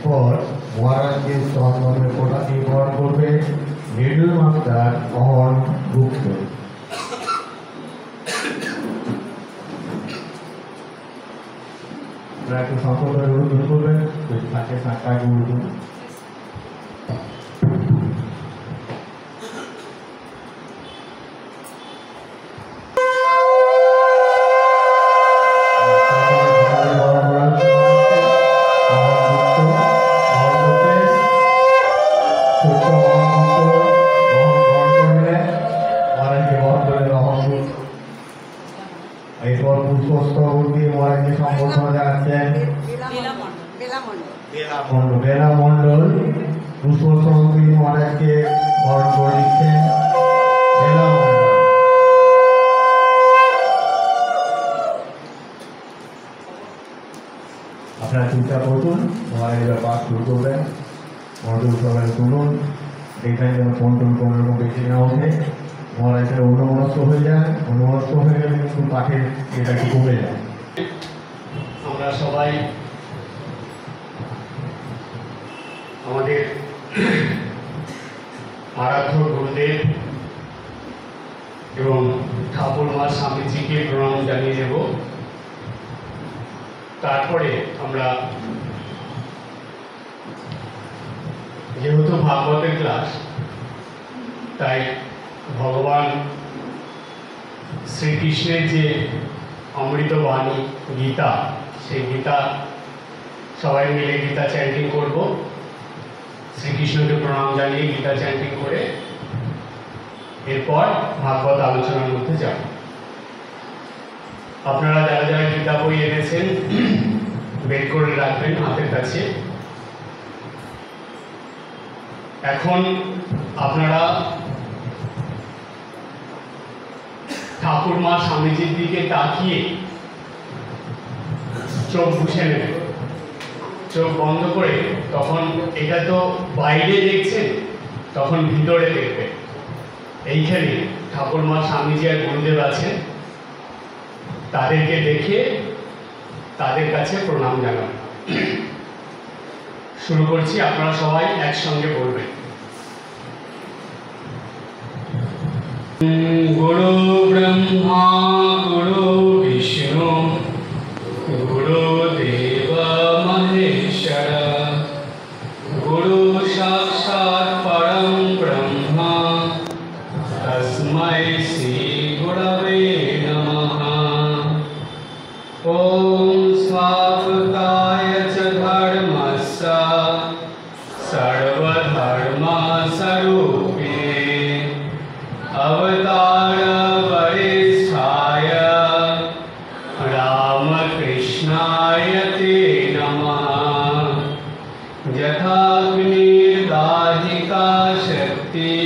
এরপর মহারাজকে চন্দনের কোটা দিয়ে বরণ করবে মৃদুল মাস্টার অহন গুপ্ত। আপনারা একটু সম্পর্কে অনুরোধ করবেন, যদি থাকে সাক্ষাৎ অনুরোধ। এরপর পুষ্পস্তবক দিয়ে মহারাজকে সম্বর্ধনা জানাচ্ছেন বেলা মণ্ডল। পুষ্পস্তবক দিয়ে মহারাজকে বরণ করে দিচ্ছেন বেলা মণ্ডল। আপনারা চিন্তা করুন, মহারাজের পাঠ শুরু করবেন, মন্ডল সবাই শুনুন, এখানে যেন কন্ট্রোল কোনো রকম বেশি না ওঠে। মহারাজের অন্যমনস্ক হয়ে যায়, অন্যমনস্ক হয়ে গেলে কিন্তু পাঠের এটা একটু কমে যায়। আমরা সবাই আমাদের আরাধ্য গুরুদেব এবং ঠাকুরমা স্বামীজিকে প্রণাম জানিয়ে দেব। তারপরে আমরা যেহেতু ভাগবতের ক্লাস, তাই ভগবান শ্রীকৃষ্ণের যে অমৃত বাণী গীতা, সেই গীতা সবাই মিলে গীতা চ্যান্টিং করব। শ্রীকৃষ্ণকে প্রণাম জানিয়ে গীতা চ্যান্টিং করে এরপর ভাগবত আলোচনার মধ্যে যাব। আপনারা যারা যারা গীতা বই এনেছেন বের করে রাখবেন হাতের কাছে। এখন আপনারা ঠাকুরমা স্বামীজির দিকে তাকিয়ে চোখ বুঝে নেবেন, চোখ বন্ধ করে। তখন এটা তো বাইরে দেখছেন, তখন ভিতরে দেখবেন। এইখানে ঠাকুরমা স্বামীজি আর গুরুদেব আছেন, তাদেরকে দেখে তাদের কাছে প্রণাম জানান। শুরু করছি, আপনারা সবাই একসঙ্গে বলবেন। গুরু ব্রহ্মা গুরু বিষ্ণু গুরুদেব মহেশ্বর গুরু সাক্ষাৎ পরম ব্রহ্ম তস্मै শ্রী গুরবে নমঃ। ওম স্বাগতায় চ ধর্মস্য সর্বধর্মস্বরূপিণে अवतार वरिष्ठाय रामकृष्णाय ते नमः। यथाग्निर्दाहिका शक्ति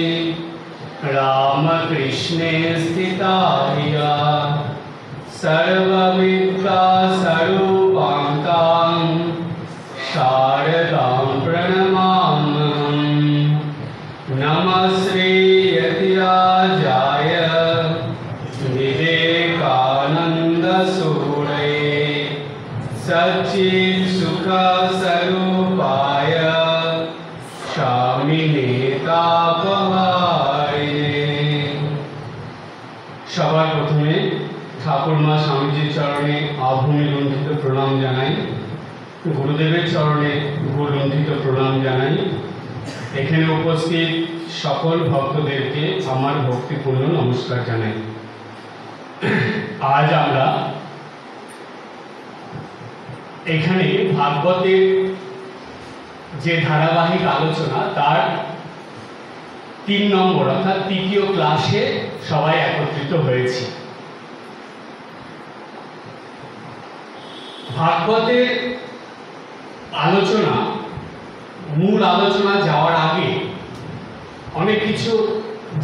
रामकृष्णे स्थिता हिया सर्वविद्या स्वरूपां शारदां प्रणमाम्यहम्। नमः श्री यतिराजाय विवेकानंद सूरये सच्चित् सुख स्वरूपाय स्वामिने तापहारिणे। সবার প্রথমে ঠাকুরমা স্বামীজির চরণে আভূমি লুণ্ঠিত প্রণাম জানাই, গুরুদেবের চরণে গুরুলুণ্ঠিত প্রণাম জানাই। এখানে উপস্থিত সকল ভক্তদেরকে আমার ভক্তিপূর্ণ নমস্কার জানাই। আজ আমরা এখানে ভাগবতের যে ধারাবাহিক আলোচনা, তার 3 নম্বর অর্থাৎ 3য় ক্লাসে সবাই একত্রিত হয়েছি। ভাগবতের আলোচনা, মূল আলোচনা যাওয়ার আগে অনেক কিছু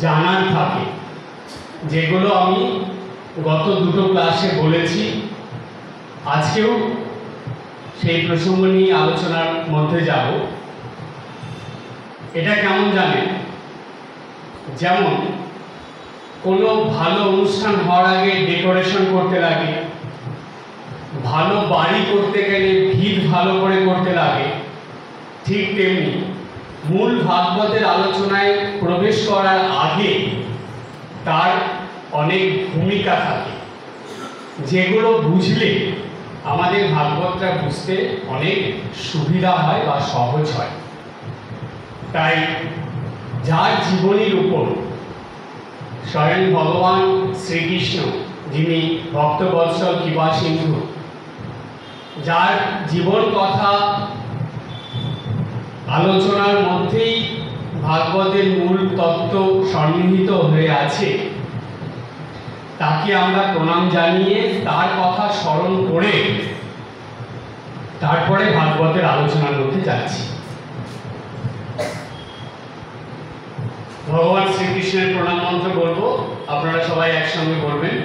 জানার থাকে, যেগুলো আমি গত 2টো ক্লাসে বলেছি। আজকেও সেই প্রসঙ্গ নিয়ে আলোচনার মধ্যে যাব। এটা কেমন জানেন, যেমন কোনো ভালো অনুষ্ঠান হওয়ার আগে ডেকোরেশন করতে লাগে, ভালো বাড়ি করতে গেলে ভিত ভালো করে করতে লাগে, ঠিক তেমনি মূল ভাগবতের আলোচনায় প্রবেশ করার আগে তার অনেক ভূমিকা থাকে, যেগুলো বুঝলে আমাদের ভাগবতটা বুঝতে অনেক সুবিধা হয় বা সহজ হয়। তাই যার জীবনীর উপর স্বয়ং ভগবান শ্রীকৃষ্ণ, যিনি ভক্তবৎসল কৃপা সিন্ধু, যার জীবন কথা আলোচনার মধ্যেই ভাগবতের মূল তত্ত্ব সন্নিহিত হয়ে আছে, তাকে আমরা প্রণাম জানিয়ে তার কথা স্মরণ করে তারপরে ভাগবতের আলোচনার মধ্যে যাচ্ছি। ভগবান শ্রীকৃষ্ণের প্রণাম মন্ত্র বলবো, আপনারা সবাই একসঙ্গে বলবেন।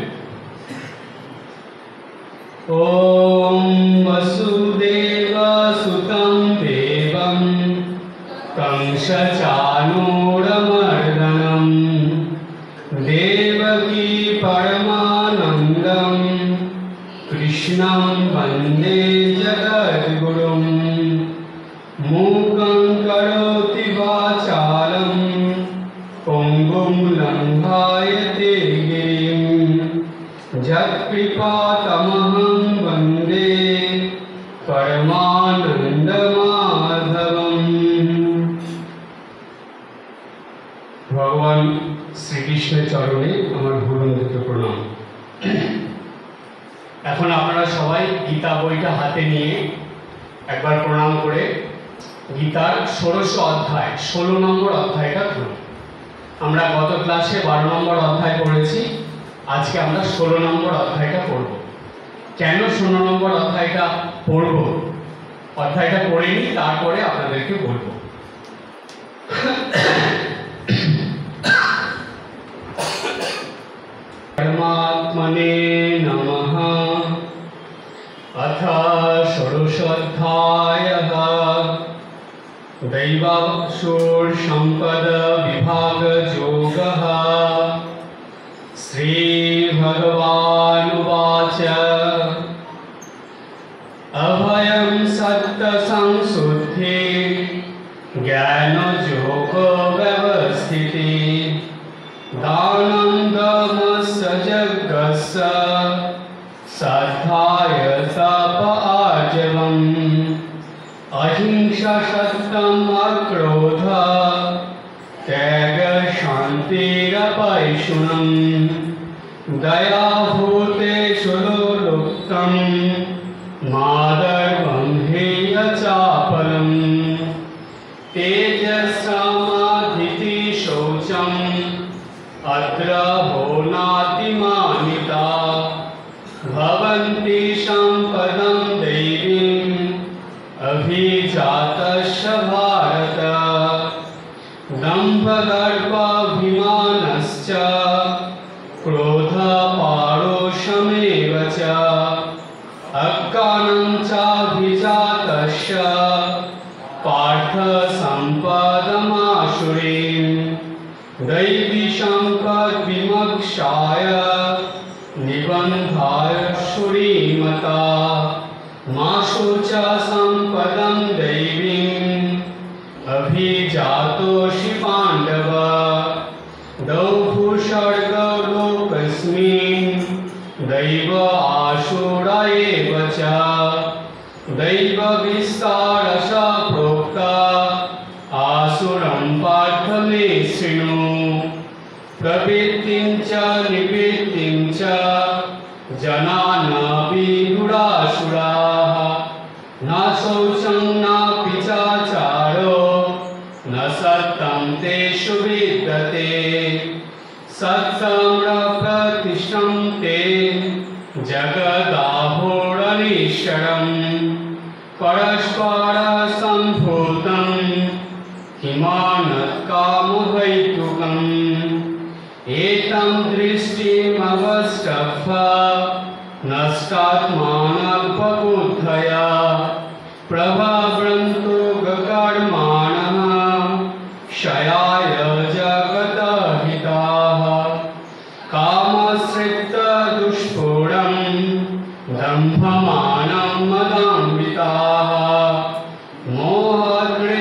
ওম বসুদেব সুতং দেবং कंसचाणूरमर्दनं देवकी परमानन्दं कृष्णं वन्दे जगद्गुरुं मूकं करोति वाचालं पङ्गुं लङ्घयते गिरिं यत्कृपातमहं वन्दे परमानन्दमाधवम्। ভগবান শ্রীকৃষ্ণের চরণে আমার ভুলন্দিত প্রণাম। এখন আপনারা সবাই গীতা বইটা হাতে নিয়ে একবার প্রণাম করে গীতার ১৬০০ অধ্যায় ১৬ নম্বর অধ্যায়টা খুলুন। আমরা গত ক্লাসে ১২ নম্বর অধ্যায় পড়েছি, আজকে আমরা ১৬ নম্বর অধ্যায়টা পড়ব। কেন ১৬ নম্বর অধ্যায়টা পড়ব, অধ্যায়টা পড়ে নিই, তারপরে আপনাদেরকে বলবো। परमात्मने नमः। अथ षोडशोऽध्यायः दैवासुरसम्पदविभागयोगः। श्रीभगवानुवाच अभयं सत्त्वसंशुद्धि ज्ञानयोगव्यवस्थिति दानं दमस्य यज्ञस्य श्रद्धाय तपःआर्जवम् अहिंसा सत्यम् अक्रोध त्यागशान्तिरपैशुनम् दया भूतेषु लुप्तं मादर्वं हेयचापलम् तेजस्समाधिति शौचम् अद्रहो नातिमानिता भवन्ति सम्पदं दैवीम् अभिजातस्य भारत दम्भदर्पाभिमानश्च क्रोधपारोषमेव च अज्ञानं चाभिजातस्य पार्थ सम्पदमासुरीम् दैवी सम्पद्विमोक्षाय निबन्धाय सुरीमता मा शुचा सम्पदं दैवीम् अभिजातोऽसि पाण्डव दौभूषर्गो लोकस्मिन् दैव आसुर एव च दैवविस्तारश प्रोक्ता आसुरं पार्थ मे शृणु प्रवृत्तिं च निवृत्तिं च जना न विदुरासुराः न शौचं नापि चाचारो न सत्यं तेषु विद्यते सत्यं प्रतिष्ठं ते जगदाहोरनीश्वरम् परस्परसम्भूतं किमानत्कामहैतुकम् एतं दृष्टिमवष्टभ्य नष्टात्मानपबुद्धय प्रभावन्तु गकर्माणः क्षयाय जगतहिताः कामश्रितदुष्पूरं दम्भमानं मदान्विताः मोहग्रे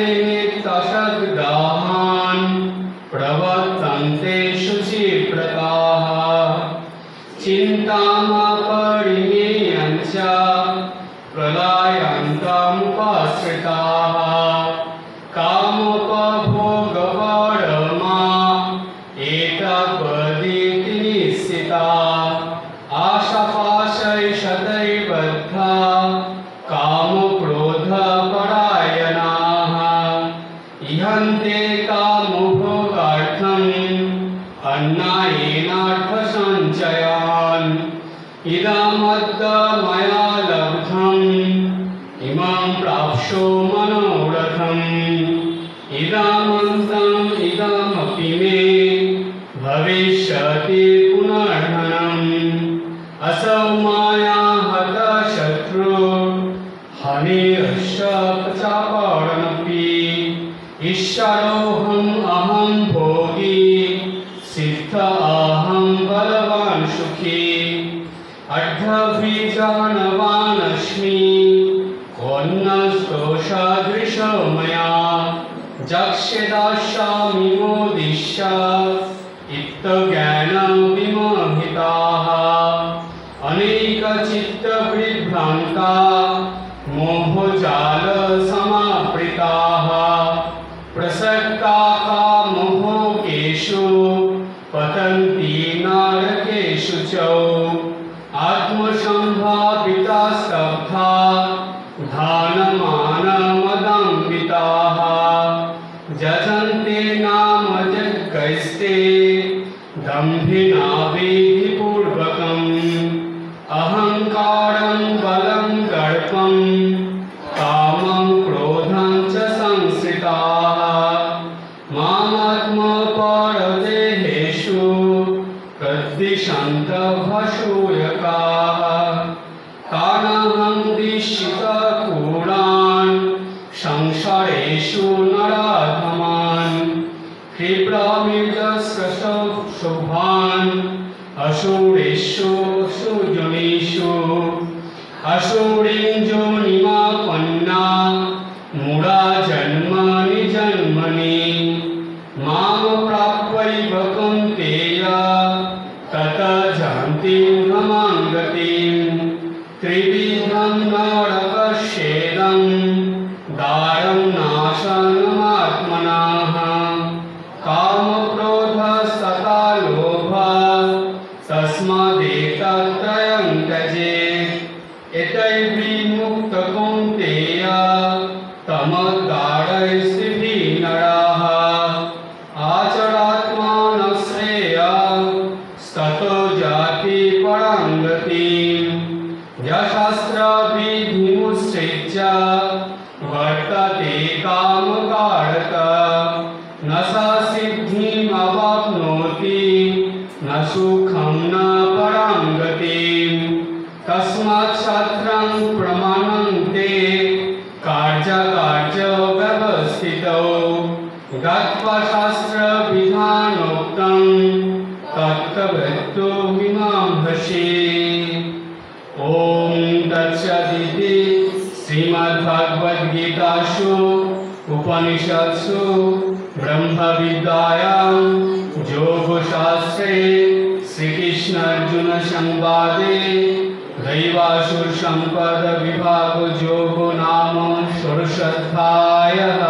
अन्नायेनार्थसञ्चयान् इदमद्य मया लब्धम् इमं प्राप्स्यो मनोरथम् इदमन्तम् इदमपि मे भविष्यति पुनर्धनम् असौ माया हतः शत्रु हनिरस्य चापरणपि ईश्वरोऽहम् अहं भोगी सिद्ध अहं बलवान् सुखी अर्धबीजानवानस्मि कोन्नस्तोषादृशो मया जक्ष्यदास्यामि मोदिष्य इत्थज्ञानं विमोहिताः अनेकचित्तविभ्रान्ता मोहजालसमावृताः प्रसक्ताः मोहकेषु पतन्ति नरकेषु च आत्मसम्भाविता स्तब्धा धानमानमदम्बिताः यजन्ते नाम यज्ञैस्ते दम्भिना विधिपूर्वकम् अहङ्कारं बलं दर्पं कामं क्रोधं च संश्रिताः मामात्मपरदेहेषु प्रद्विषन्तभसूयकाः तानहं दिशितकूणान् संसारेषु नराधमान् क्षिप्रमिजस्रशुभान् असुरेषु सुजनेषु असुरीं योनिमापन्ना मूढा जन्मनि जन्मनि मां प्राप्यैव कौन्तेय ततः जन्ति भ्रमां गतिं त्रिविधं नरकस्येदं दारं नाशनमात्मनः कामक्रोधस्तथा लोभः तस्मादेतत्त्रयं त्यजेत् एतैर्विमुक्तः कौन्तेय तमोद्गारैस्त्रिभिः नराः आचरात्मानः श्रेयः ततो जाति परां गतिं यशास्त्रविधिमुत्सृज्य वर्तते कामकारकः न सा सिद्धिमवाप्नोति न सुखं न परां गतिं तस्मात् शास्त्रं प्रमाणन्ते कार्यकार्यव्यवस्थितौ गत्वा शास्त्रविधानोक्तं तत्त्ववेत्तुमिमांसि ॐ तत्सदिति श्रीमद्भगवद्गीतासु उपनिषत्सु ब्रह्मविद्यायां योगशास्त्रे श्रीकृष्णार्जुनसंवादे दैवासुरसम्पदविभागयोगो नाम षोडशोऽध्यायः।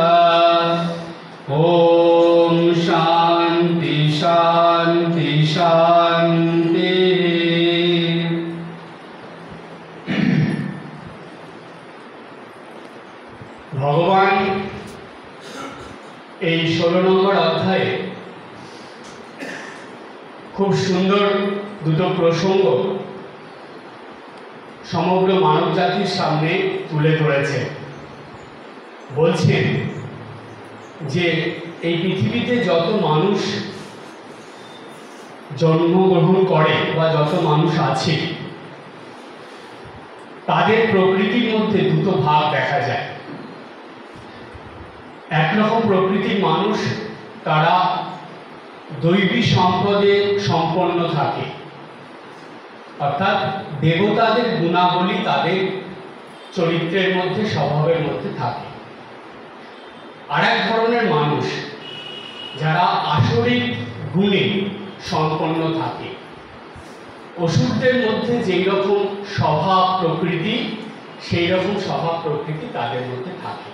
ॐ शान्ति शान्ति शान्तिः। ভগবান এই 16 নম্বর অধ্যায়ে খুব সুন্দর দুটো প্রসঙ্গ সমগ্র মানব জাতির সামনে তুলে ধরেছে। বলছেন যে এই পৃথিবীতে যত মানুষ জন্মগ্রহণ করে বা যত মানুষ আছে তাদের প্রকৃতির মধ্যে দুটো ভাগ দেখা যায়। একরকম প্রকৃতির মানুষ তারা দৈবী সম্পদে সম্পন্ন থাকে, অর্থাৎ দেবতাদের গুণাবলী তাদের চরিত্রের মধ্যে স্বভাবের মধ্যে থাকে। আর এক ধরনের মানুষ যারা আসরিক গুণে সম্পন্ন থাকে। অসুরদের মধ্যে যেই রকম স্বভাব প্রকৃতি সেই রকম স্বভাব প্রকৃতি তাদের মধ্যে থাকে।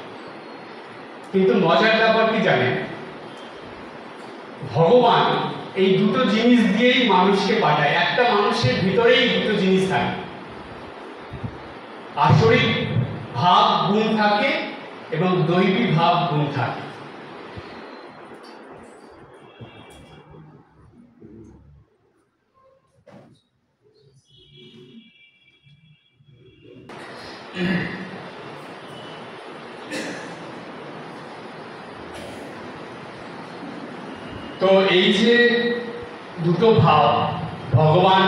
কিন্তু মজার ব্যাপার কি জানেন, ভগবান এই দুটো জিনিস দিয়েই মানুষকে পাঠায়। একটা মানুষের ভিতরেই দুটো জিনিস থাকে, আসরিক ভাব গুণ থাকে এবং দৈবী ভাব গুণ থাকে। তো এই যে দুটো ভাব ভগবান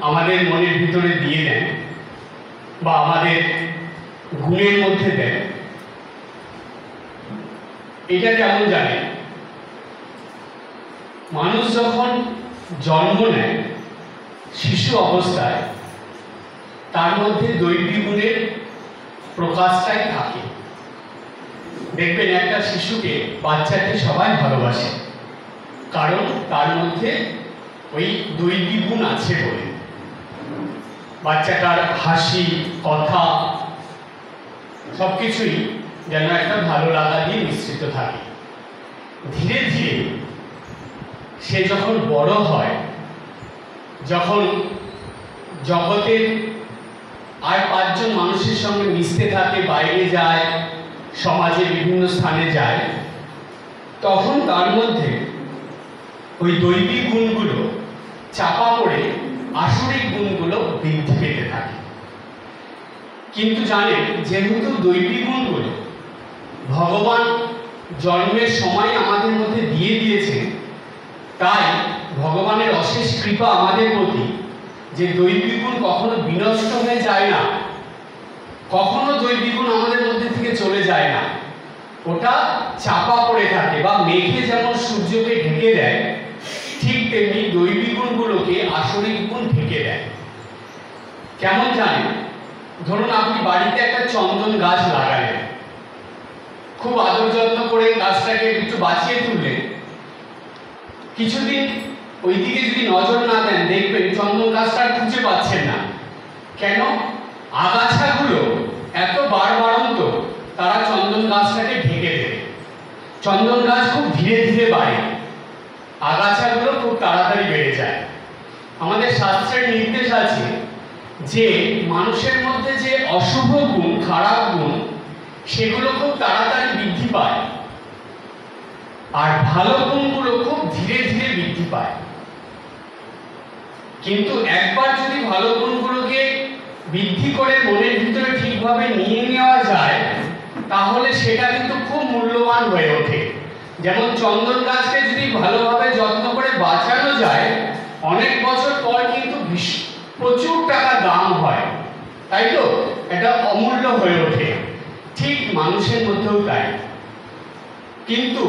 আমাদের মনের ভিতরে দিয়ে দেন বা আমাদের গুণের মধ্যে দেন, এটা কেমন জানে? মানুষ যখন জন্ম নেয় শিশু অবস্থায় তার মধ্যে দৈবী গুণের প্রকাশটাই থাকে। দেখবেন একটা শিশুকে, বাচ্চাকে সবাই ভালোবাসে, কারণ তার মধ্যে ওই দৈবী গুণ আছে বলে। বাচ্চাটার হাসি, কথা সবকিছুই যেন একটা ভালো লাগা দিয়ে মিশ্রিত থাকে। ধীরে ধীরে সে যখন বড় হয়, যখন জগতের আর 5 জন মানুষের সঙ্গে মিশতে থাকে, বাইরে যায়, সমাজে বিভিন্ন স্থানে যায়, তখন তার মধ্যে ওই দৈবিক গুণগুলো চাপা পড়ে আসরিক গুণগুলো বৃদ্ধি পেতে থাকে। কিন্তু জানেন, যেহেতু দৈবিক গুণগুলো ভগবান জন্মের সময় আমাদের মধ্যে দিয়ে দিয়েছেন, তাই ভগবানের অশেষ কৃপা আমাদের প্রতি যে দৈবিক গুণ কখনো বিনষ্ট হয়ে যায় না, কখনো দৈবিক গুণ আমাদের মধ্যে থেকে চলে যায় না, ওটা চাপা পড়ে থাকে। বা মেঘে যেমন সূর্যকে ঢেকে দেয়, ঠিক তেমনি দৈবিক গুণগুলোকে আসরিক গুণ ঢেকে দেয়। কেমন জানেন? ধরুন আপনি বাড়িতে একটা চন্দন গাছ লাগালেন, খুব আদর যত্ন করে গাছটাকে একটু বাঁচিয়ে তুললেন, কিছুদিন ওইদিকে যদি নজর না দেন, দেখবেন চন্দন গাছটা খুঁজে পাচ্ছেন না। কেন? আগাছাগুলো এত বাড়বাড়ন্ত, তারা চন্দন গাছটাকে ঢেকে দেবে। চন্দন গাছ খুব ধীরে ধীরে বাড়ে, আগাছাগুলো খুব তাড়াতাড়ি বেড়ে যায়। আমাদের শাস্ত্রের নির্দেশ আছে যে মানুষের মধ্যে যে অশুভ গুণ, খারাপ গুণ, সেগুলো খুব তাড়াতাড়ি বৃদ্ধি পায়, আর ভালো গুণগুলো খুব ধীরে ধীরে বৃদ্ধি পায়। কিন্তু একবার যদি ভালো গুণগুলোকে বৃদ্ধি করে মনের ভিতরে ঠিকভাবে নিয়ে নেওয়া যায়, তাহলে সেটা কিন্তু খুব মূল্যবান হয়ে ওঠে। যেমন চন্দন গাছকে যদি ভালোভাবে যত্ন করে বাঁচানো যায়, অনেক বছর পর কিন্তু প্রচুর টাকা দাম হয়, তাই তো? এটা অমূল্য হয়ে ওঠে। ঠিক মানুষের মধ্যেও তাই। কিন্তু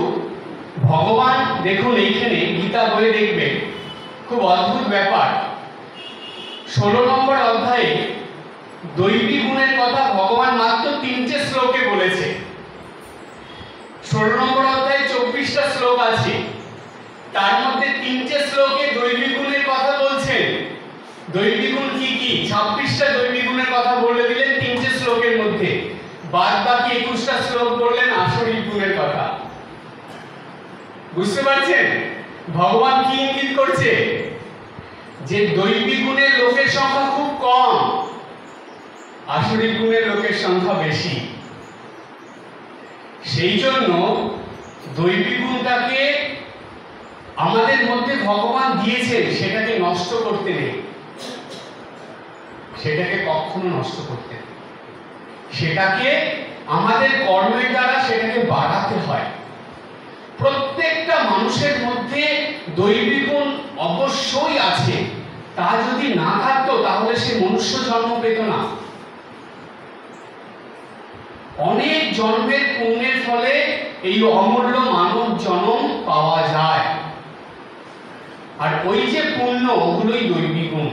ভগবান দেখুন, এইখানে গীতা বইয়ে দেখবেন খুব অদ্ভুত ব্যাপার। 16 নম্বর অধ্যায়ে দৈবী গুণের কথা ভগবান মাত্র 3টে শ্লোকে বলেছে। 16 নম্বর অধ্যায়ে 24টা শ্লোক আছে, তার মধ্যে 3টে শ্লোকে দৈবী গুণের কথা বলছেন। দৈবী গুণ কি কি? 26টা দৈবী গুণের কথা বলে দিলেন 3টে শ্লোকের মধ্যে, বাদ বাকি 21টা শ্লোক বললেন আসরিক গুণের কথা। বুঝতে পারছেন ভগবান কি ইঙ্গিত করছে? যে দৈবী গুণের লোকের সংখ্যা খুব কম, আসরিক গুণের লোকের সংখ্যা বেশি। সেই জন্য দৈবী গুণটাকে আমাদের মধ্যে ভগবান দিয়েছেন, সেটাকে নষ্ট করতে নেই, সেটাকে কখনো নষ্ট করতে নেই। সেটাকে আমাদের কর্মের দ্বারা সেটাকে বাড়াতে হয়। প্রত্যেকটা মানুষের মধ্যে দৈবী গুণ অবশ্যই আছে, তা যদি না থাকতো তাহলে সে মনুষ্য জন্ম পেত না। অনেক জন্মের পুণ্যের ফলে এই অমূল্য মানব জন্ম পাওয়া যায়, আর ওই যে পুণ্য, ওগুলোই দৈবী গুণ।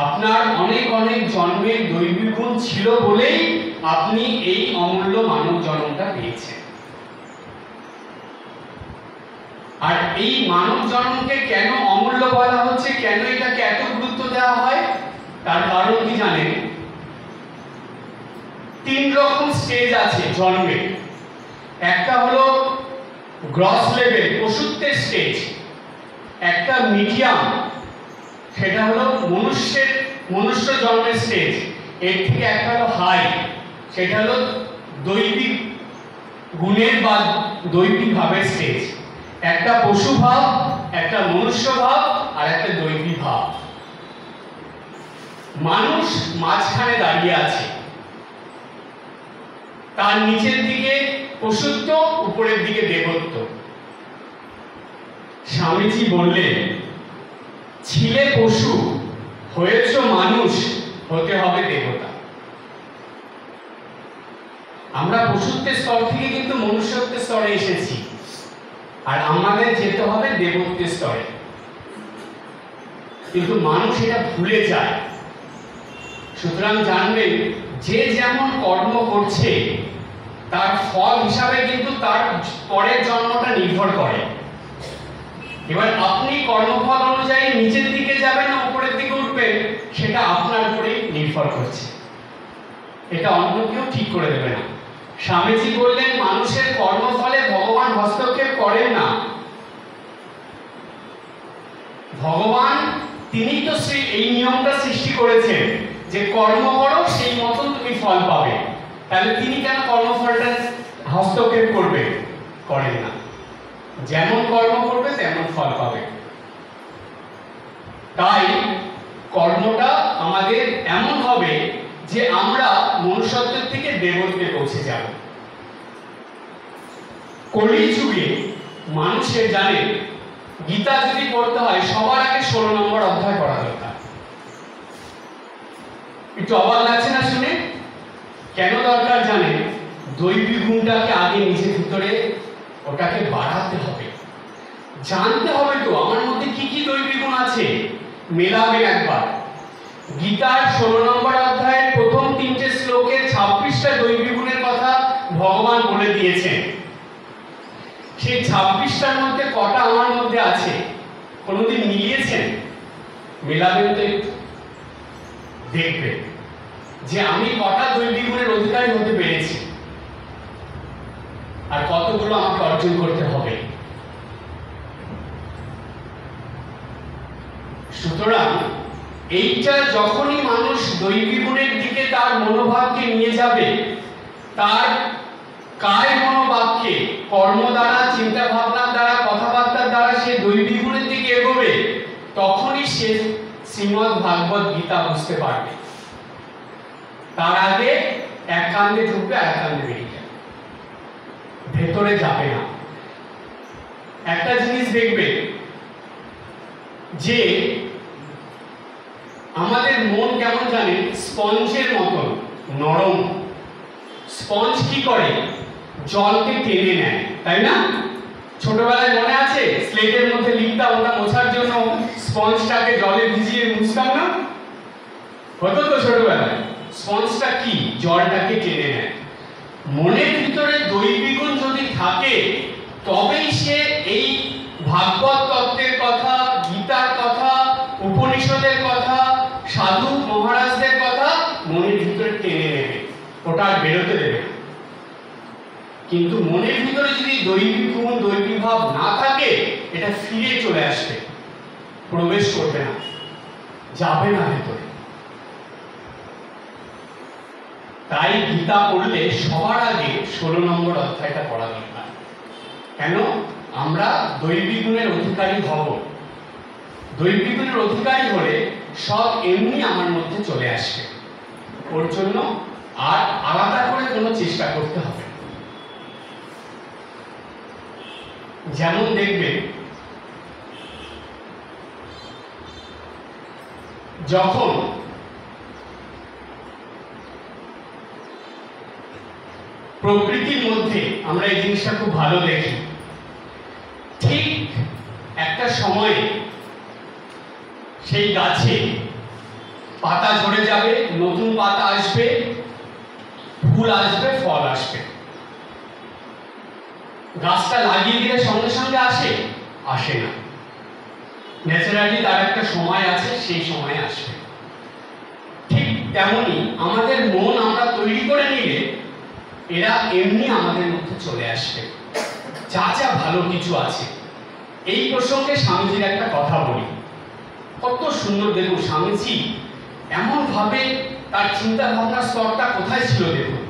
আপনার অনেক অনেক জন্মের দৈবী গুণ ছিল বলেই আপনি এই অমূল্য মানব জন্মটা পেয়েছেন। আর এই মানব জন্মকে কেন অমূল্য বলা হচ্ছে, কেন এটাকে এত গুরুত্ব দেওয়া হয়, তার কারণ কি জানেন? 3 রকম স্টেজ আছে জন্মে। একটা হলো গ্রস লেভেল, পশুত্বের স্টেজ। একটা মিডিয়াম, সেটা হলো মনুষ্য জন্মের স্টেজ। এর থেকে একটা হলো হাই, সেটা হলো দৈবিক গুণের বা দৈবিক ভাবের স্টেজ। একটা পশু ভাব, একটা মনুষ্য ভাব, আর একটা দৈবিক ভাব। মানুষ মাঝখানে দাঁড়িয়ে আছে। তার নিচের দিকে পশুত্ব, উপরের দিকে দেবত্ব। স্বামীজি বললেন, ছিলে পশু, হয়েছ মানুষ, হতে হবে দেবতা। আমরা পশুত্বের স্তর থেকে কিন্তু মনুষ্যত্বের স্তরে এসেছি, আর আমাদের যেতে হবে দেবত্বের স্তরে। কিন্তু মানুষ এটা ভুলে যায়। সুতরাং জানবেন, যে যেমন কর্ম করছে তার ফল হিসাবে কিন্তু তার পরের জন্মটা নির্ভর করে। এবার আপনি কর্মফল অনুযায়ী নিচের দিকে যাবেন না উপরের দিকে উঠবেন, সেটা আপনার উপরেই নির্ভর করছে। এটা অন্য কেউ ঠিক করে দেবে না। স্বামীজি বললেন, মানুষের কর্মফলে ভগবান হস্তক্ষেপ করেন না। ভগবান তিনি তো এই নিয়মটা সৃষ্টি করেছেন যে কর্ম করো, সেই মতন তুমি ফল পাবে। তাহলে তিনি কেন কর্মফলটা হস্তক্ষেপ করবে? করেন না। যেমন কর্ম করবে তেমন ফল পাবে। তাই কর্মটা আমাদের এমন হবে যে আমরা মনুষ্যত্বের থেকে দেবত্বে পৌঁছে যাব। কলিযুগে মানুষের জানে, গীতা যদি পড়তে হয় সবার আগে 16 নম্বর অধ্যায় পড়া দরকার। একটু অবাক লাগছে না শুনে? কেন দরকার জানেন? দৈবিক গুণটাকে আগে নিজের ভিতরে ওটাকে বাড়াতে হবে, জানতে হবে তো আমার মধ্যে কি কি দৈবিক গুণ আছে। মেলাবেন একবার গীতার 16 নম্বর অধ্যায়ের প্রথম 3টে শ্লোকে 26টা দৈবিক গুণের কথা ভগবান বলে দিয়েছেন। সেই 26টার মধ্যে কটা আমার মধ্যে আছে কোনোদিন মিলিয়েছেন? মেলাবেন তো, দেখবেন যে আমি কটা দৈবিক গুণের অধিকারী হতে পেরেছি আর কতগুলো আমাকে অর্জন করতে হবে। সুতরাং এইটা যখনই মানুষ দৈবিক গুণের দিকে তার মনোভাবকে নিয়ে যাবে, তার কায় মনোভাবকে কর্ম দ্বারা, চিন্তা ভাবনার দ্বারা, কথাবার্তার দ্বারা সে দৈবিক গুণের দিকে এগোবে, তখনই সে শ্রীমদ্ ভাগবত গীতা বুঝতে পারবে। তার আগে এক কান্দে ঢুকবে আর এক কান্দে বেরিয়ে যাবে, ভেতরে যাবে না। একটা জিনিস দেখবে যে আমাদের মন কেমন জানেন? স্পঞ্জের মতন নরম। স্পঞ্জ কি করে? জলকে টেনে নেয়, তাই না? ছোটবেলায় মনে আছে স্লেটের মধ্যে লিখতাম, ওটা মোছার জন্য স্পঞ্জটাকে জলে ভিজিয়ে মুছতাম না? হতো তো ছোটবেলায়। স্পঞ্জটা কি? জলটাকে টেনে নেয়। মনের ভিতরে দৈবিক গুণ যদি থাকে তবেই সে এই ভাগবত তত্ত্বের কথা, গীতার কথা, উপনিষদের কথা, সাধু মহারাজদের কথা মনের ভিতরে টেনে নেবে, ওটা আর বেরোতে দেবে। কিন্তু মনের ভিতরে যদি দৈবিক গুণ, দৈবিক ভাব না থাকে, এটা ফিরে চলে আসবে, প্রবেশ করবে না, যাবে না ভেতরে। তাই গীতা পড়লে সবার আগে 16 নম্বর অধ্যায়টা পড়া দরকার। কেন? আমরা দৈবিক গুণের অধিকারী হব। দৈবিক গুণের অধিকারী হলে সব এমনি আমার মধ্যে চলে আসবে। ওর জন্য আর আলাদা করে কোনো চেষ্টা করতে হবে। যেমন দেখবেন, যখন প্রকৃতির মধ্যে আমরা এই জিনিসটা খুব ভালো দেখি, ঠিক একটা সময়ে সেই গাছে পাতা ঝরে যাবে, নতুন পাতা আসবে, ফুল আসবে, ফল আসবে। গাছটা লাগিয়ে দিলে সঙ্গে সঙ্গে আসে? আসে না। ন্যাচারালি তার একটা সময় আছে, সেই সময়ে আসবে। ঠিক তেমনি আমাদের মন আমরা তৈরি করে নিলে এরা এমনি আমাদের মধ্যে চলে আসবে, যা যা ভালো কিছু আছে। এই প্রসঙ্গে স্বামীজির একটা কথা বলি, কত সুন্দর। দেখুন স্বামীজি এমন ভাবে তার চিন্তা ভাবনার স্তরটা কোথায় ছিল দেখুন।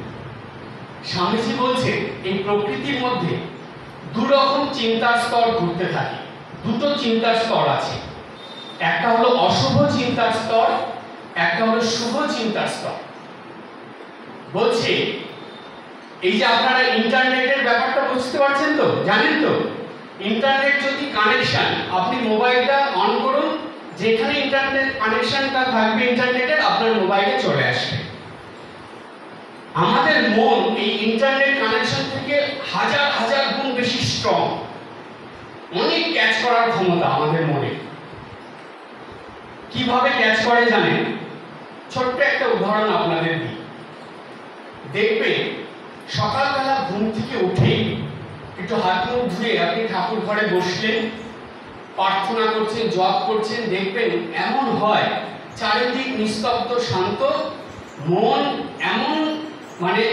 স্বামীজি বলছে এই প্রকৃতির মধ্যে দু রকম চিন্তার স্তর ঘুরতে থাকে। দুটো চিন্তার স্তর আছে, একটা হলো অশুভ চিন্তার স্তর, একটা হলো শুভ চিন্তার স্তর। বলছে এই যে আপনারা ইন্টারনেটের ব্যাপারটা বুঝতে পারছেন তো, জানেন তো? ইন্টারনেট যদি কানেকশন, আপনি মোবাইলটা অন করুন, যেখানে ইন্টারনেট কানেকশনটা থাকবে ইন্টারনেটের, আপনার মোবাইলে চলে আসবে। আমাদের মন এই ইন্টারনেট কানেকশন থেকে হাজার হাজার গুণ বেশি স্ট্রং, অনেক ক্যাচ করার ক্ষমতা আমাদের মনে। কিভাবে ক্যাচ করে জানেন? ছোট্ট একটা উদাহরণ আপনাদের দিই। দেখবেন সকালবেলা ঘুম থেকে উঠে একটু হাত মুখ ধুয়ে আপনি ঠাকুর ঘরে বসলেন, প্রার্থনা করছেন, জপ করছেন, দেখবেন এমন হয় চারিদিক নিস্তব্ধ শান্ত, মন এমন মানে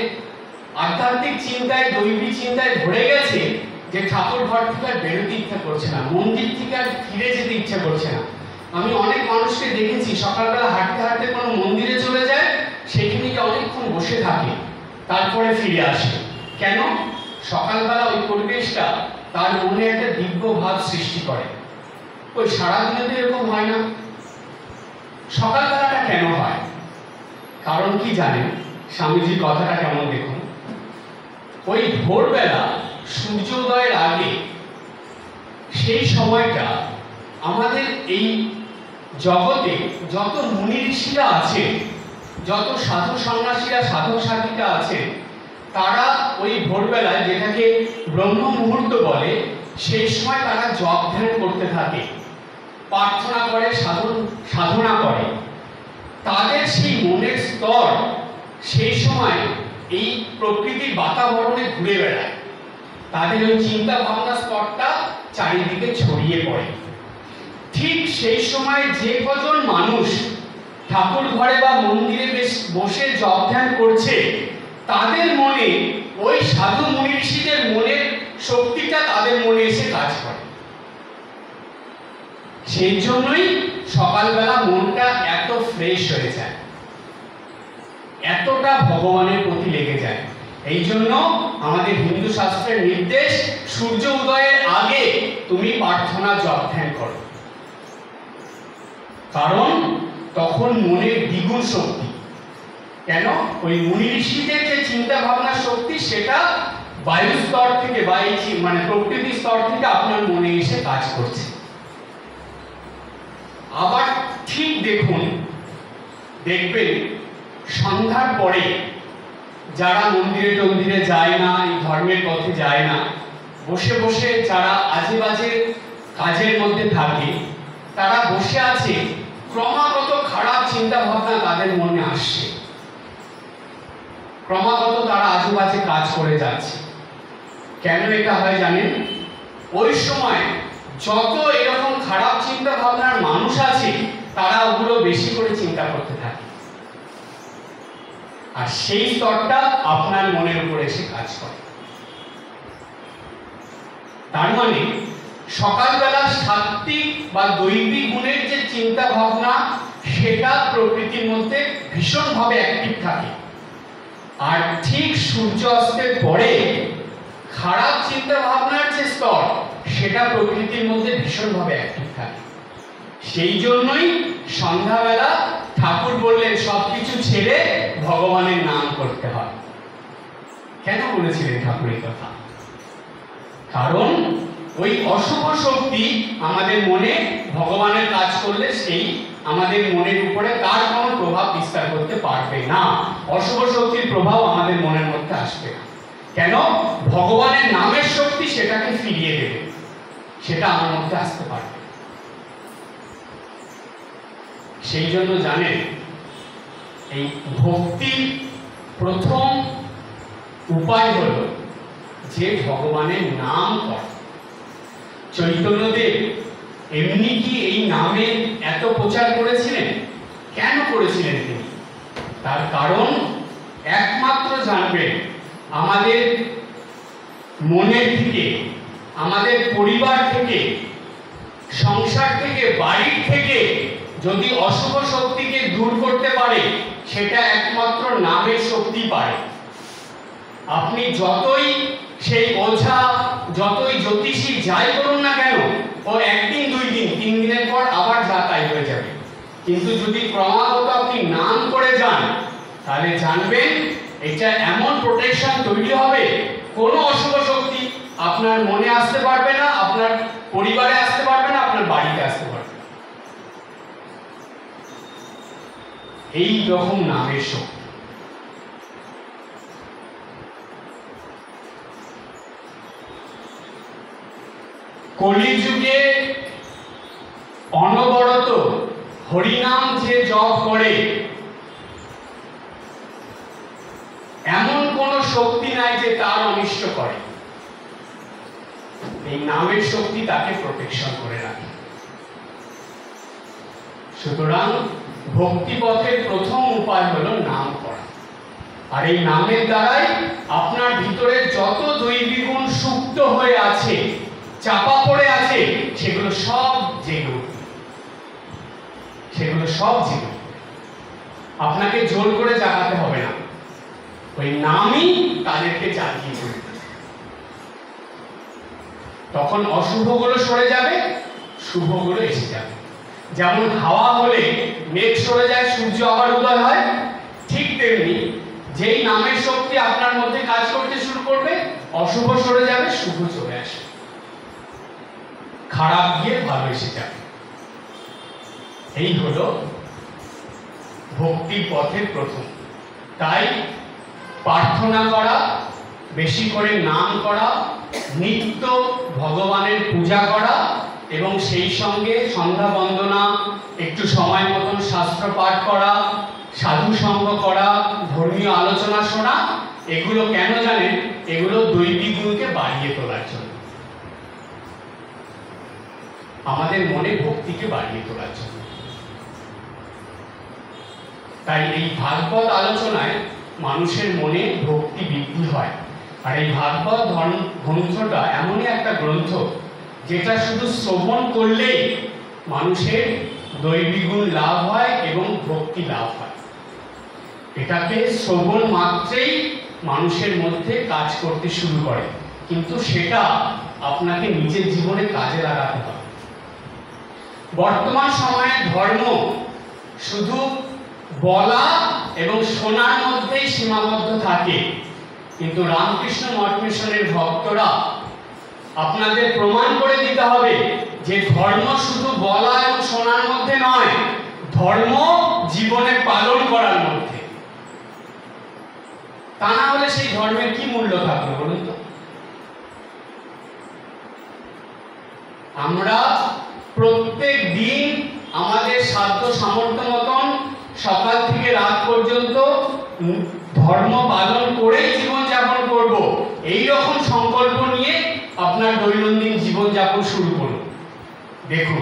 আধ্যাত্মিক চিন্তায়, দৈবিক চিন্তায় ভরে গেছে যে ঠাকুর ঘর থেকে আর বেরোতে ইচ্ছা করছে না, মন্দির থেকে আর ফিরে যেতে ইচ্ছা করছে না। আমি অনেক মানুষকে দেখেছি সকালবেলা হাঁটতে হাঁটতে কোনো মন্দিরে চলে যায়, সেখানে গিয়ে অনেকক্ষণ বসে থাকে, তারপরে ফিরে আসে। কেন? সকালবেলা ওই পরিবেশটা তার মনে একটা দিব্য ভাব সৃষ্টি করে। ওই সারাদিনে তো এরকম হয় না। সকালবেলাটা কেন হয়? কারণ কি জানেন? স্বামীজির কথাটা কেমন দেখুন। ওই ভোরবেলা সূর্য উদয়ের আগে, সেই সময়টা আমাদের এই জগতে যত মুনি ঋষিরা আছে, যত সাধু সন্ন্যাসীরা, সাধক সাধিকা আছে, তারা ওই ভোরবেলায়, যেটাকে ব্রহ্ম মুহূর্ত বলে, সেই সময় তারা জপ ধ্যান করতে থাকে, প্রার্থনা করে, সাধনা করে। তাদের সেই মনের স্তর সেই সময় এই প্রকৃতির বাতাবরণে ঘুরে বেড়ায়, তাদের ওই চিন্তা ভাবনা স্তরটা চারিদিকে ছড়িয়ে পড়ে। ঠিক সেই সময় যে কজন মানুষ ঠাকুর ঘরে বা মন্দিরে বসে জপ ধ্যান করছে, তাদের মনে ওই সাধু মুনি ঋষিদের মনের শক্তিটা তাদের মনে এসে কাজ করে। সেই জন্যই সকালবেলা মনটা এত ফ্রেশ হয়ে যায়, এতটা ভগবানের প্রতি লেগে যায়। এই জন্য আমাদের হিন্দু শাস্ত্রের নির্দেশ, সূর্য উদয়ের আগে তুমি প্রার্থনা জপ ধ্যান করো, কারণ তখন মনের দ্বিগুণ শক্তি। কেন? ওই মুনি ঋষিদের যে চিন্তা ভাবনার শক্তি, সেটা বায়ু স্তর থেকে বা এই মানে প্রকৃতি স্তর থেকে আপনার মনে এসে কাজ করছে। আবার ঠিক দেখবেন সন্ধ্যার পরে যারা মন্দিরে টন্দিরে যায় না, এই ধর্মের পথে যায় না, বসে বসে যারা আজে বাজে কাজের মধ্যে থাকে, তারা বসে আছে, ক্রমাগত খারাপ চিন্তা ভাবনা তাদের মনে আসছে, ক্রমাগত তারা আজে বাজে কাজ করে যাচ্ছে। কেন এটা হয় জানেন? ওই সময় যত এরকম খারাপ চিন্তা ভাবনার মানুষ আছে, তারা ওগুলো বেশি করে চিন্তা করতে থাকে, আর সেই স্তরটা আপনার মনের উপর এসে কাজ করে। তার মানে সকালবেলা সাত্ত্বিক বা দৈবিক গুণের যে চিন্তা ভাবনা, সেটা প্রকৃতির মধ্যে ভীষণভাবে অ্যাক্টিভ থাকে, আর ঠিক সূর্য অস্তের পরে খারাপ চিন্তা ভাবনার যে স্তর, সেটা প্রকৃতির মধ্যে ভীষণভাবে অ্যাক্টিভ থাকে। সেই জন্যই সন্ধ্যাবেলা ঠাকুর বললেন সবকিছু ছেড়ে ভগবানের নাম করতে হয়। কেন বলেছিলেন ঠাকুর এই কথা? কারণ ওই অশুভ শক্তি আমাদের মনে ভগবানের কাজ করলে সেই আমাদের মনের উপরে তার কোনো প্রভাব বিস্তার করতে পারবে না। অশুভ শক্তির প্রভাব আমাদের মনের মধ্যে আসবে না। কেন? ভগবানের নামের শক্তি সেটাকে ফিরিয়ে দেবে, সেটা আমার মধ্যে আসতে পারবে। সেই জন্য জানেন, এই ভক্তির প্রথম উপায় হল যে ভগবানের নাম করা। চৈতন্যদেব এমনি কি এই নামের এত প্রচার করেছিলেন? কেন করেছিলেন তিনি? তার কারণ একমাত্র জানবেন, আমাদের মনের থেকে, আমাদের পরিবার থেকে, সংসার থেকে, বাড়ির থেকে যদি অশুভ শক্তিকে দূর করতে পারে, সেটা একমাত্র নামের শক্তি পারে। আপনি যতই সেই ওঝা, যতই জ্যোতিষী যাই করুন না কেন, ও একদিন, 2 দিন, 3 দিনের পর আবার যা তাই হয়ে যাবে। কিন্তু যদি ক্রমাগত আপনি নাম করে যান, তাহলে জানবেন এটা এমন প্রোটেকশন তৈরি হবে, কোনো অশুভ শক্তি আপনার মনে আসতে পারবে না, আপনার পরিবারে আসতে পারবে না, আপনার বাড়িতে আসতে পারবে না। এই রকম নামের শক্তি। কলিযুগে অনবরত হরিনাম যে জপ করে, এমন কোন শক্তি নাই যে তার অনিষ্ট করে। এই নামের শক্তি তাকে প্রোটেকশন করে রাখে। সুতরাং ভক্তি পথের প্রথম উপায় হলো নাম করা। আর এই নামের দ্বারাই আপনার ভিতরে যত দৈবী গুণ সুপ্ত হয়ে আছে, চাপা পড়ে আছে, সেগুলো সব জেগে উঠবে। আপনাকে জোর করে জাগাতে হবে না, ওই নামই তাদেরকে জাগিয়ে তুলবে। তখন অশুভগুলো সরে যাবে, শুভগুলো এসে যাবে। যেমন হাওয়া হলে মেঘ সরে যায়, সূর্য আবার উদয় হয়, ঠিক তেমনি যেই নামের শক্তি আপনার মধ্যে কাজ করতে শুরু করবে, অশুভ সরে যাবে, শুভ চলে আসবে, খারাপ গিয়ে ভালো এসে যাবে। এই হলো ভক্তির পথের প্রথম। তাই প্রার্থনা করা, বেশি করে নাম করা, নিত্য ভগবানের পূজা করা এবং সেই সঙ্গে সন্ধ্যা বন্দনা, একটু সময় মতন শাস্ত্র পাঠ করা, সাধু সঙ্গ করা, ধর্মীয় আলোচনা শোনা, এগুলো কেন জানেন? এগুলো দৈবিক গুণকে বাড়িয়ে তোলার জন্য, আমাদের মনে ভক্তিকে বাড়িয়ে তোলার জন্য। তাই এই ভাগবত আলোচনায় মানুষের মনে ভক্তি বৃদ্ধি হয়। আর এই ভাগবত গ্রন্থটা এমনই একটা গ্রন্থ যেটা শুধু শ্রবণ করলেই মানুষের দৈবিক গুণ লাভ হয় এবং ভক্তি লাভ হয়। এটাকে শ্রবণ মাত্রেই মানুষের মধ্যে কাজ করতে শুরু করে, কিন্তু সেটা আপনাকে নিজের জীবনে কাজে লাগাতে হবে। বর্তমান সময়ে ধর্ম শুধু বলা এবং শোনার মধ্যেই সীমাবদ্ধ থাকে, কিন্তু রামকৃষ্ণ মঠ মিশনের ভক্তরা আপনাদের প্রমাণ করে দিতে হবে যে ধর্ম শুধু বলা এবং শোনার মধ্যে নয়, ধর্ম জীবনে পালন করার মধ্যে। তা না হলে সেই ধর্মের কি মূল্য থাকবে বলুন তো? আমরা প্রত্যেক দিন আমাদের সাধ্য সামর্থ্য মতন সকাল থেকে রাত পর্যন্ত ধর্ম পালন করেই জীবনযাপন করব, এই রকম সংকল্প নিয়ে আপনার দৈনন্দিন জীবনযাপন শুরু করুন। দেখুন,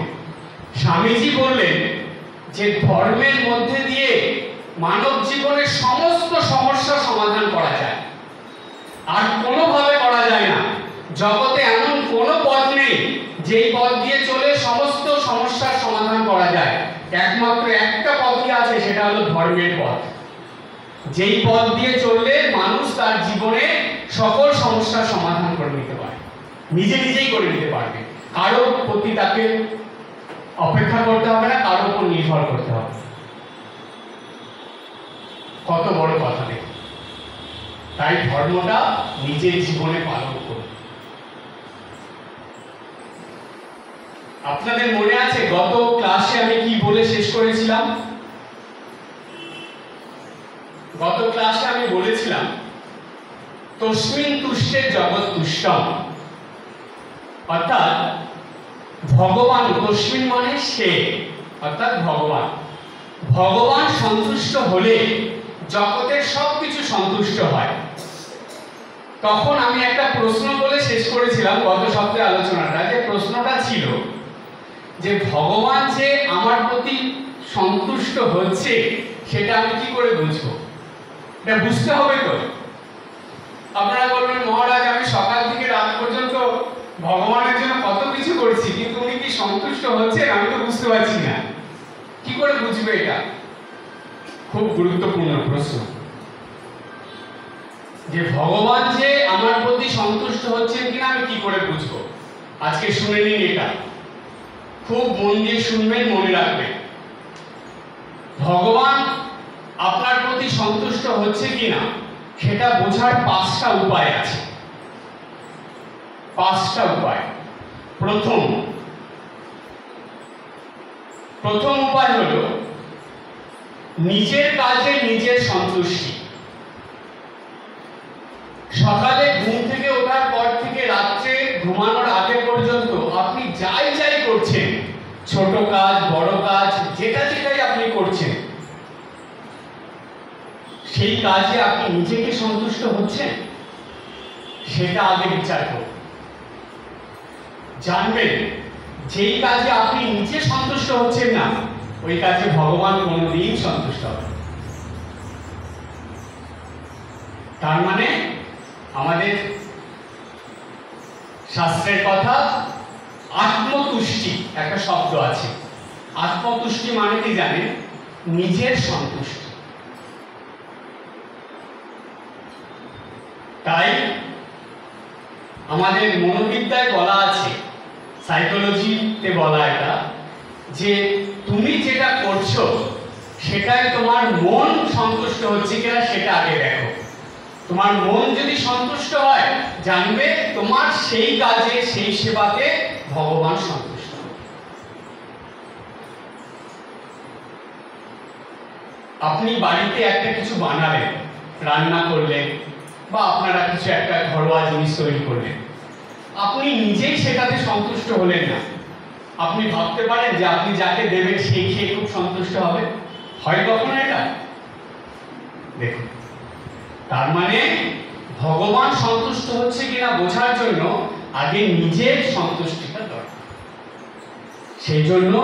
স্বামীজি বললেন যে ধর্মের মধ্যে দিয়ে মানব জীবনের সমস্ত সমস্যা সমাধান করা যায়, আর কোনোভাবে করা যায় না। জগতে এমন কোনো পথ নেই যেই পথ দিয়ে চলে সমস্ত সমস্যার সমাধান করা যায়। একমাত্র একটা পথই আছে, সেটা হলো ধর্মের পথ। যেই পথ দিয়ে চললে মানুষ তার জীবনে সকল সমস্যার সমাধান করে নিতে পারে, নিজেই করে নিতে পারবে। কারোর প্রতি তাকে অপেক্ষা করতে হবে না, কারোর উপর নির্ভর করতে হবে। কত বড় কথা দেখুন। তাই ধর্মটা নিজের জীবনে পালন করুন। আপনাদের মনে আছে গত ক্লাসে আমি কি বলে শেষ করেছিলাম? গত ক্লাসে আমি বলেছিলাম তস্মিন তুষ্টে জগৎ তুষ্টম, অর্থাৎ ভগবান, তস্মিন মানে সে, অর্থাৎ ভগবান। ভগবান সন্তুষ্ট হলে জগতের সবকিছু সন্তুষ্ট হয়। তখন আমি একটা প্রশ্ন বলে শেষ করেছিলাম গত সপ্তাহে আলোচনাটা, যে প্রশ্নটা ছিল যে ভগবান যে আমার প্রতি সন্তুষ্ট হচ্ছে সেটা আমি কি করে বুঝবো? এটা বুঝতে হবে তো। আপনারা বলবেন, মহারাজ আমি সকাল থেকে রাত পর্যন্ত ভগবানের জন্য কত কিছু করছি, কিন্তু উনি কি সন্তুষ্ট হচ্ছেন আমি তো বুঝতে পারছি না। কি করে বুঝবে? এটা খুব গুরুত্বপূর্ণ প্রশ্ন, যে ভগবান যে আমার প্রতি সন্তুষ্ট হচ্ছেন কিনা আমি কি করে বুঝবো? আজকে শুনে নিন, এটা খুব মন দিয়ে শুনবেন, মনে রাখবেন। ভগবান আপনার প্রতি সন্তুষ্ট হচ্ছে কিনা সেটা বোঝার পাঁচটা উপায় আছে। পাঁচটা উপায়। প্রথম উপায় হলো নিজের কাজে নিজের সন্তুষ্টি। সকালে ঘুম থেকে ওঠার পর থেকে রাত্রে ঘুমানোর আগে পর্যন্ত আপনি যাই করছেন, ছোট কাজ বড় কাজ যেটাই আপনি করছেন, সেই কাজে আপনি নিজেকে সন্তুষ্ট হচ্ছেন, সেটা আগে বিচার করুন। জানবেন যেই কাজে আপনি নিজে সন্তুষ্ট হচ্ছেন না, ওই কাজে ভগবান কোনোদিন সন্তুষ্ট হবে। তার মানে আমাদের শাস্ত্রের কথা, আত্মতুষ্টি একটা শব্দ আছে। আত্মতুষ্টি মানে কি জানেন? নিজের সন্তুষ্টি। তাই আমাদের মনোবিদ্যায় বলা আছে, সাইকোলজিতে বলা এটা, যে তুমি যেটা করছো সেটাই তোমার মন সন্তুষ্ট হচ্ছে কিনা সেটা আগে দেখো। তোমার মন যদি সন্তুষ্ট হয়, জানবে তোমার সেই কাজে সেই সেবাতে ভগবান সন্তুষ্ট হবে। আপনি বাড়িতে একটা কিছু বানালেন, রান্না করলেন, বা আপনারা কিছু একটা ঘরোয়া জিনিস তৈরি করলেন, আপনি নিজেই সেটাতে সন্তুষ্ট হলেন না। আপনি ভাবতে পারেন যে আপনি যাকে দেবেন সেই খেয়ে খুব সন্তুষ্ট হবে? হয় কখনো এটা? দেখুন, তার মানে ভগবান সন্তুষ্ট হচ্ছে কিনা বোঝার জন্য আগে নিজের সন্তুষ্টিটা দরকার। সেই জন্য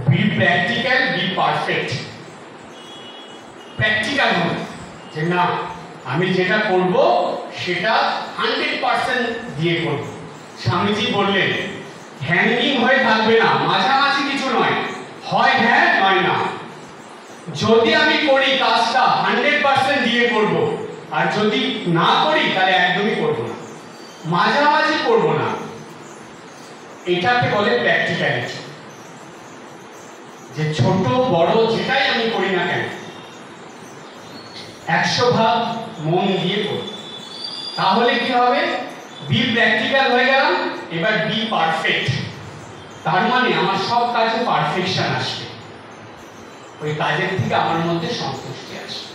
B practical, be perfect. Practical হবে যে না, আমি যেটা করব সেটা 100% দিয়ে করব। স্বামীজি বললেন, হ্যাঙ্গিং হয়ে থাকবে না, মাঝামাঝি কিছু নয়, হয় হ্যাঁ নয় না। যদি আমি করি কাজটা 100% দিয়ে করব, আর যদি না করি তাহলে একদমই করব না, মাঝামাঝি করব না। এটাকে বলে প্র্যাকটিক্যালিটি। যে ছোট বড় যেটাই আমি করি না কেন 100% মন দিয়ে করব। তাহলে কি হবে? বি প্র্যাকটিক্যাল হয়ে গেলাম, এবার বি পারফেক্ট। তার মানে আমার সব কাজে পারফেকশন আসবে, ওই কাজের থেকে আমার মধ্যে সন্তুষ্টি আসবে।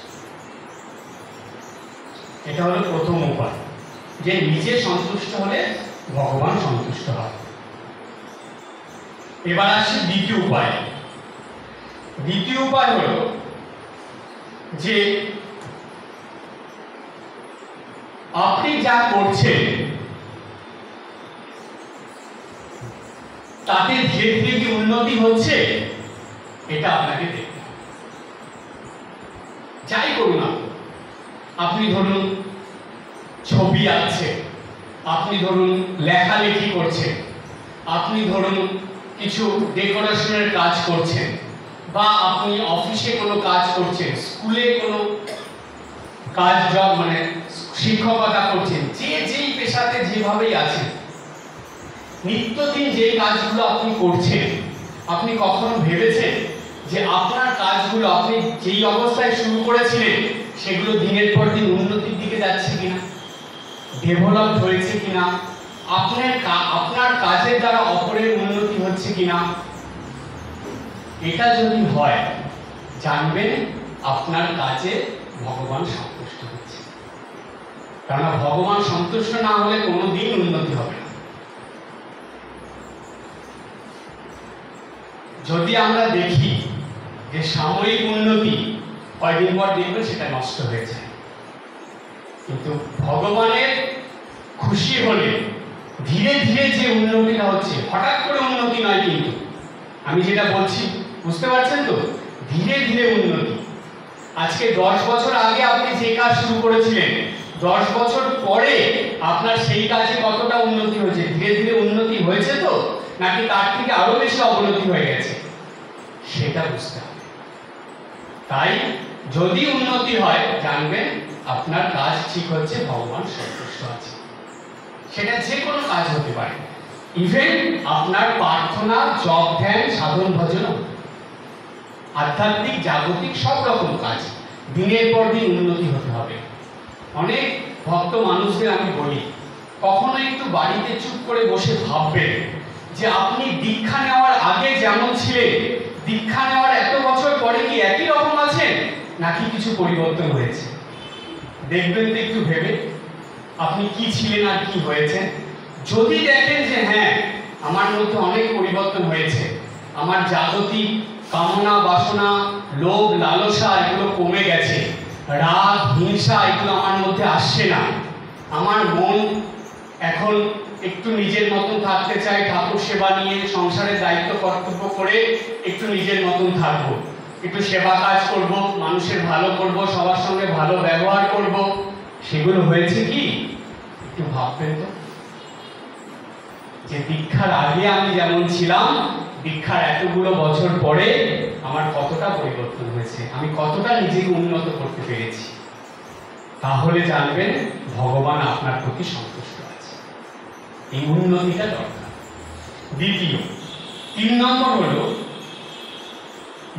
এটা হলো প্রথম উপায়, যে নিজে সন্তুষ্ট হলে ভগবান সন্তুষ্ট হয়। এবার আসি দ্বিতীয় উপায়। দ্বিতীয় উপায় হলো যে আপনি যা করছেন তাতে ধীরে ধীরে কি উন্নতি হচ্ছে, এটা আপনাকে দেখতে হবে। যাই করুন আপনি ধরুন ছবি আঁকছেন, আপনি ধরুন লেখালেখি করছেন, আপনি ধরুন কিছু ডেকোরেশনের কাজ করছেন, বা আপনি অফিসে কোনো কাজ করছেন, স্কুলে কোনো কাজ জব মানে শিক্ষকতা করছেন, যে যেই পেশাতে যেভাবেই আছেন, নিত্যদিন যে কাজগুলো আপনি করছেন, আপনি কখনো ভেবেছেন যে আপনার কাজগুলো আপনি যেই অবস্থায় শুরু করেছিলেন সেগুলো দিনের পর দিন উন্নতির দিকে যাচ্ছে কিনা, ডেভেলপ হয়েছে কিনা, আপনার কাজের দ্বারা অপরের উন্নতি হচ্ছে কিনা? এটা যদি হয়, জানবেন আপনার কাজে ভগবান সন্তুষ্ট হচ্ছে। কারণ ভগবান সন্তুষ্ট না হলে কোনোদিন উন্নতি হবে না। যদি আমরা দেখি যে সাময়িক উন্নতি, কয়েকদিন পর দেখবেন সেটা নষ্ট হয়ে যায়। কিন্তু ভগবানের খুশি হলে ধীরে ধীরে যে উন্নতিটা হচ্ছে, হঠাৎ করে উন্নতি নয়, কিন্তু আমি যেটা বলছি বুঝতে পারছেন তো? ধীরে ধীরে উন্নতি। আজকে 10 বছর আগে আপনি যে কাজ শুরু করেছিলেন, 10 বছর পরে আপনার সেই কাজে কতটা উন্নতি হয়েছে? ধীরে ধীরে উন্নতি হয়েছে তো, নাকি তার থেকে আরো বেশি অবনতি হয়ে গেছে? সেটা বুঝতে হবে। তাই যদি উন্নতি হয়, জানবেন আপনার কাজ ঠিক হচ্ছে, ভগবান সন্তুষ্ট আছে। সেটা যে কোনো কাজ হতে পারে, ইভেন আপনার প্রার্থনা, জপ, ধ্যান, সাধন, ভজন, আধ্যাত্মিক, জাগতিক সব রকম কাজ দিনের পর দিন উন্নতি হতে হবে। অনেক ভক্ত মানুষদের আমি বলি, কখনো একটু বাড়িতে চুপ করে বসে ভাববেন যে আপনি দীক্ষা নেওয়ার আগে যেমন ছিলেন, দীক্ষা নেওয়ার এত বছর পরে কি একই রকম আছেন নাকি কিছু পরিবর্তন হয়েছে? দেখবেন তো একটু ভেবে আপনি কি ছিলেন আর কি হয়েছেন। যদি দেখেন যে হ্যাঁ, আমার মধ্যে অনেক পরিবর্তন হয়েছে, আমার জাগতিক কামনা বাসনা, লোভ লালসা এগুলো কমে গেছে, রাগ হিংসা এগুলো আমার মধ্যে আসছে না, আমার মন এখন একটু নিজের মতন থাকতে চাই, ঠাকুর সেবা নিয়ে সংসারের দায়িত্ব কর্তব্য করে একটু নিজের মতন থাকবো, একটু সেবা কাজ করব, মানুষের ভালো করব, সবার সঙ্গে ভালো ব্যবহার করব, সেগুলো হয়েছে কি? একটু ভাববেন তো যে দীক্ষার আগে আমি যেমন ছিলাম, দীক্ষার এতগুলো বছর পরে আমার কতটা পরিবর্তন হয়েছে, আমি কতটা নিজেকে উন্নত করতে পেরেছি। তাহলে জানবেন ভগবান আপনার প্রতি সন্তুষ্ট আছে। এই উন্নতিটা দরকার। দ্বিতীয়, 3 নম্বর হলো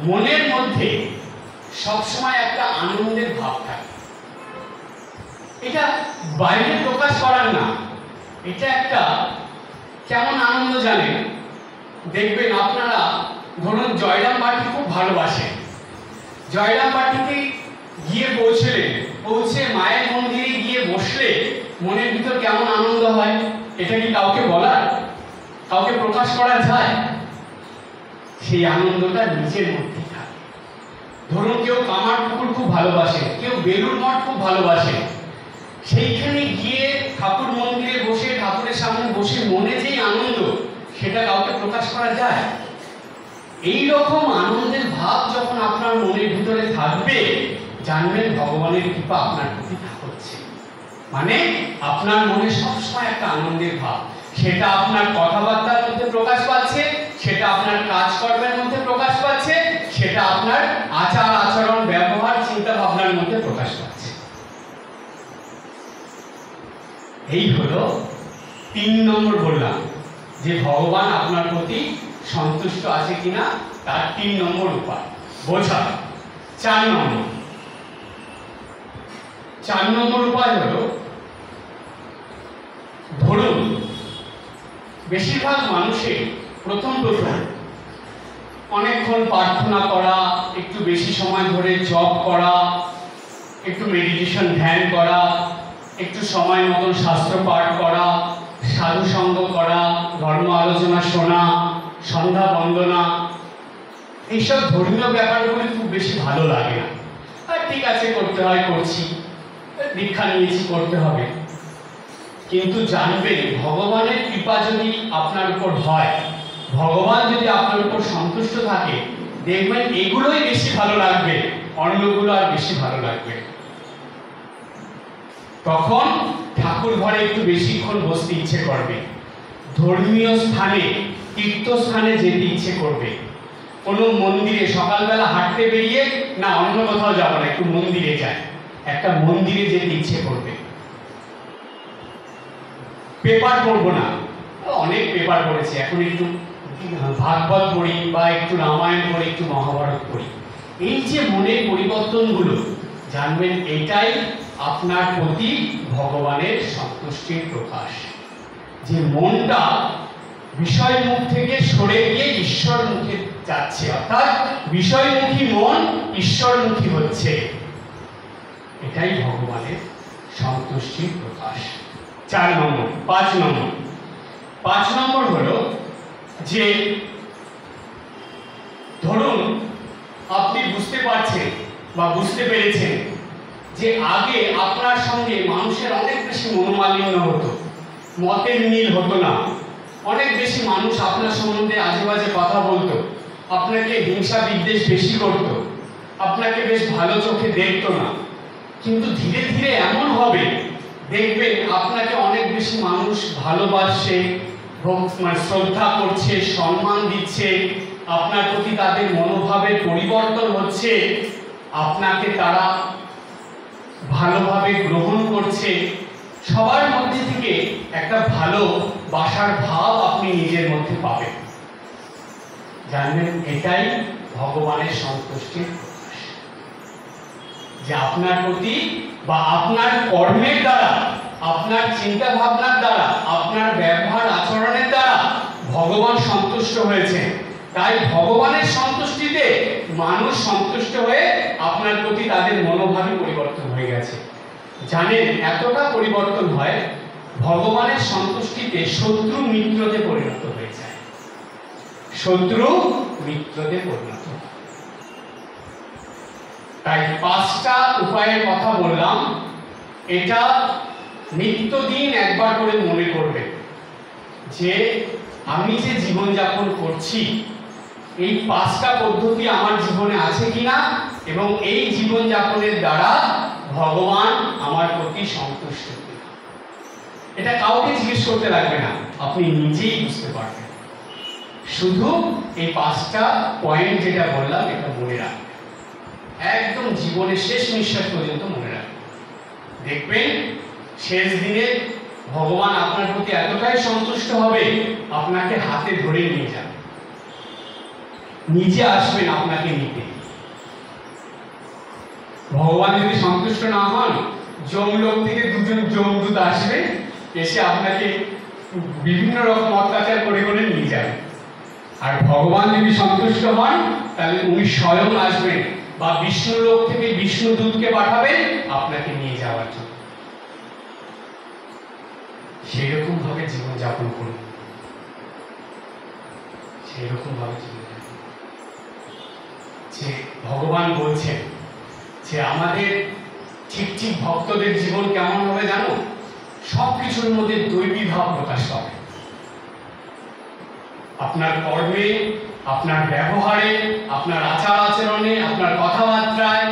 মনের মধ্যে সবসময় একটা আনন্দের ভাব থাকে। এটা বাইরে প্রকাশ করার না, এটা একটা কেমন আনন্দ জানেন? দেখবেন আপনারা ধরুন জয়রাম বাটি খুব ভালোবাসেন, জয়রাম বাটিতে গিয়ে পৌঁছে মায়ের মন্দিরে গিয়ে বসলে মনের ভিতর কেমন আনন্দ হয়, এটা কি কাউকে বলার, কাউকে প্রকাশ করা যায়? সেই আনন্দটা নিজের মধ্যে থাকে। ধরুন কেউ কামারপুকুর খুব ভালোবাসে, কেউ বেলুড় মঠ খুব ভালোবাসে, সেইখানে গিয়ে ঠাকুর মন্দিরে বসে ঠাকুরের সামনে বসে মনে যেই আনন্দ, সেটা কাউকে প্রকাশ করা যায়? এই রকম আনন্দের ভাব যখন আপনার মনের ভিতরে থাকবে, জানবেন ভগবানের কৃপা আপনার প্রতি হচ্ছে। মানে আপনার মনে সবসময় একটা আনন্দের ভাব, সেটা আপনার কথাবার্তার মধ্যে প্রকাশ পাচ্ছে, সেটা আপনার কাজকর্মের মধ্যে প্রকাশ পাচ্ছে, সেটা আপনার আচার আচরণ ব্যবহার চিন্তা ভাবনার মধ্যে প্রকাশ পাচ্ছে। এই হলো 3 নম্বর বললাম যে ভগবান আপনার প্রতি সন্তুষ্ট আছে কিনা তার 3 নম্বর উপায় বোঝা। 4 নম্বর উপায় হলো, ধরুন বেশিরভাগ মানুষের প্রথম অনেকক্ষণ প্রার্থনা করা, একটু বেশি সময় ধরে জপ করা, একটু মেডিটেশন ধ্যান করা, একটু সময় মতন শাস্ত্র পাঠ করা, সাধু সঙ্গ করা, ধর্ম আলোচনা শোনা, সন্ধ্যা বন্দনা, এইসব ধর্মীয় ব্যাপারগুলি খুব বেশি ভালো লাগে না। আর ঠিক আছে, করতে হয় করছি, দীক্ষা নিয়েছি করতে হবে। কিন্তু জানবেন ভগবানের কৃপা যদি আপনার উপর হয়, ভগবান যদি আপনার উপর সন্তুষ্ট থাকে, দেখবেন এগুলোই বেশি ভালো লাগবে, অন্যগুলো আর বেশি ভালো লাগবে। তখন ঠাকুর ঘরে একটু বেশিক্ষণ বসতে ইচ্ছে করবে, ধর্মীয় স্থানে তীর্থস্থানে যেতে ইচ্ছে করবে, কোনো মন্দিরে সকালবেলা হাঁটতে বেরিয়ে না অন্য কোথাও যাবো না, একটু মন্দিরে যাই, একটা মন্দিরে যেতে ইচ্ছে করবে। পেপার পড়বো না, অনেক পেপার পড়েছি, এখন একটু ভাগবত পড়ি বা একটু রামায়ণ পড়ি, একটু মহাভারত পড়ি। এই যে মনের পরিবর্তনগুলো, জানবেন এটাই আপনার প্রতি ভগবানের সন্তুষ্টির প্রকাশ। যে মনটা বিষয়মুখ থেকে সরে গিয়ে ঈশ্বর মুখে যাচ্ছে, অর্থাৎ বিষয়মুখী মন ঈশ্বরমুখী হচ্ছে, এটাই ভগবানের সন্তুষ্টির প্রকাশ। 4 নম্বর। 5 নম্বর হলো যে ধরুন আপনি বুঝতে পারছেন বা বুঝতে পেরেছেন যে আগে আপনার সঙ্গে মানুষের অনেক বেশি মনোমালিন্য হতো, মতের মিল হতো না, অনেক বেশি মানুষ আপনার সম্বন্ধে আজে বাজে কথা বলতো, আপনাকে হিংসা বিদ্বেষ বেশি করত, আপনাকে বেশ ভালো চোখে দেখতো না। কিন্তু ধীরে ধীরে এমন হবে, দেখবেন আপনাকে অনেক বেশি মানুষ ভালোবাসছে, শ্রদ্ধা করছে, সম্মান দিচ্ছে, আপনার প্রতি তাদের মনোভাবের পরিবর্তন হচ্ছে, আপনাকে তারা ভালোভাবে গ্রহণ করছে, সবার মধ্যে থেকে একটা ভালোবাসার ভাব আপনি নিজের মধ্যে পাবেন। জানবেন এটাই ভগবানের সন্তুষ্টির প্রকাশ। যে আপনার প্রতি বা আপনার কর্মের দ্বারা, আপনার চিন্তা ভাবনার দ্বারা, আপনার ব্যবহার আচরণের দ্বারা ভগবান সন্তুষ্ট হয়েছে। তাই ভগবানের সন্তুষ্টিতে মানুষ সন্তুষ্ট হয়ে আপনার প্রতি তাদের মনোভাবই পরিবর্তন হয়ে গেছে। জানেন, এতটা পরিবর্তন হয়, ভগবানের সন্তুষ্টিতে শত্রু মিত্রতে পরিণত হয়ে যায়। শত্রু মিত্রতে পরিণত। তাই 5টা উপায়ের কথা বললাম, এটা নিত্যদিন একবার করে মনে করবে যে আমি যে জীবনযাপন করছি এই 5টা পদ্ধতি আমার জীবনে আছে কিনা, এবং এই জীবনযাপনের দ্বারা ভগবান আমার প্রতি সন্তুষ্ট কিনা। এটা কাউকে জিজ্ঞেস করতে লাগবে না, আপনি নিজেই বুঝতে পারবেন। শুধু এই 5টা পয়েন্ট যেটা বললাম এটা মনে রাখবেন, একদম জীবনের শেষ নিঃশ্বাস পর্যন্ত মনে রাখবেন। দেখবেন শেষ দিনে ভগবান আপনার প্রতি এতটাই সন্তুষ্ট হবে, আপনাকে হাতে ধরে নিয়ে যাবে, নিজে আসবেন আপনাকে নিতে। ভগবান যদি সন্তুষ্ট না হন, যমলোক থেকে 2জন যমদূত আসবে, এসে আপনাকে বিভিন্ন রকম অত্যাচার করে করে নিয়ে যাবে। আর ভগবান যদি সন্তুষ্ট হন, তাহলে উনি স্বয়ং আসবেন, বা বিষ্ণু লোক থেকে বিষ্ণু দূতকে পাঠাবেন আপনাকে নিয়ে যাওয়ার জন্য। সেরকম ভাবে জীবনযাপন করুন, সেরকম ভাবে জীবনযাপন। যে ভগবান বলছেন যে আমাদের ঠিক ঠিক ভক্তদের জীবন কেমন হবে জানো? সবকিছুর মধ্যে দৈবী ভাব প্রকাশ পাবে। আপনার কর্মে, আপনার ব্যবহারে, আপনার আচার আচরণে, আপনার কথাবার্তায়,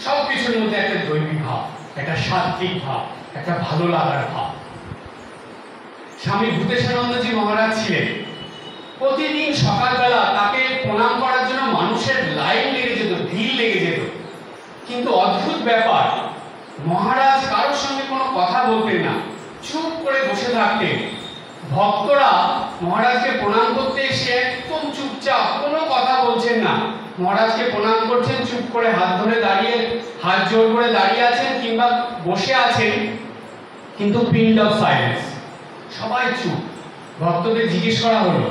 সবকিছুর মধ্যে একটা দৈবী ভাব, একটা সাত্বিক ভাব, একটা ভালো লাগার ভাব। স্বামী ভূতেশানন্দজি মহারাজ ছিলেন, প্রতিদিন সকালবেলা তাকে প্রণাম করার জন্য মানুষের লাইন লেগে যেত, ভিড় লেগে যেত। কিন্তু অদ্ভুত ব্যাপার, মহারাজ কারোর সঙ্গে কোনো কথা বলতেন না, চুপ করে বসে থাকতেন। ভক্তরা মহারাজকে প্রণাম করতে এসে একদম চুপচাপ, কোনো কথা বলছেন না। মহারাজকে প্রণাম করছেন, চুপ করে হাত ধরে দাঁড়িয়ে, হাত জোর করে দাঁড়িয়ে আছেন কিংবা বসে আছেন, কিন্তু পিন অফ সাইলেন্স, সবাই চুপ। ভক্তদের জিজ্ঞেস করা হলো,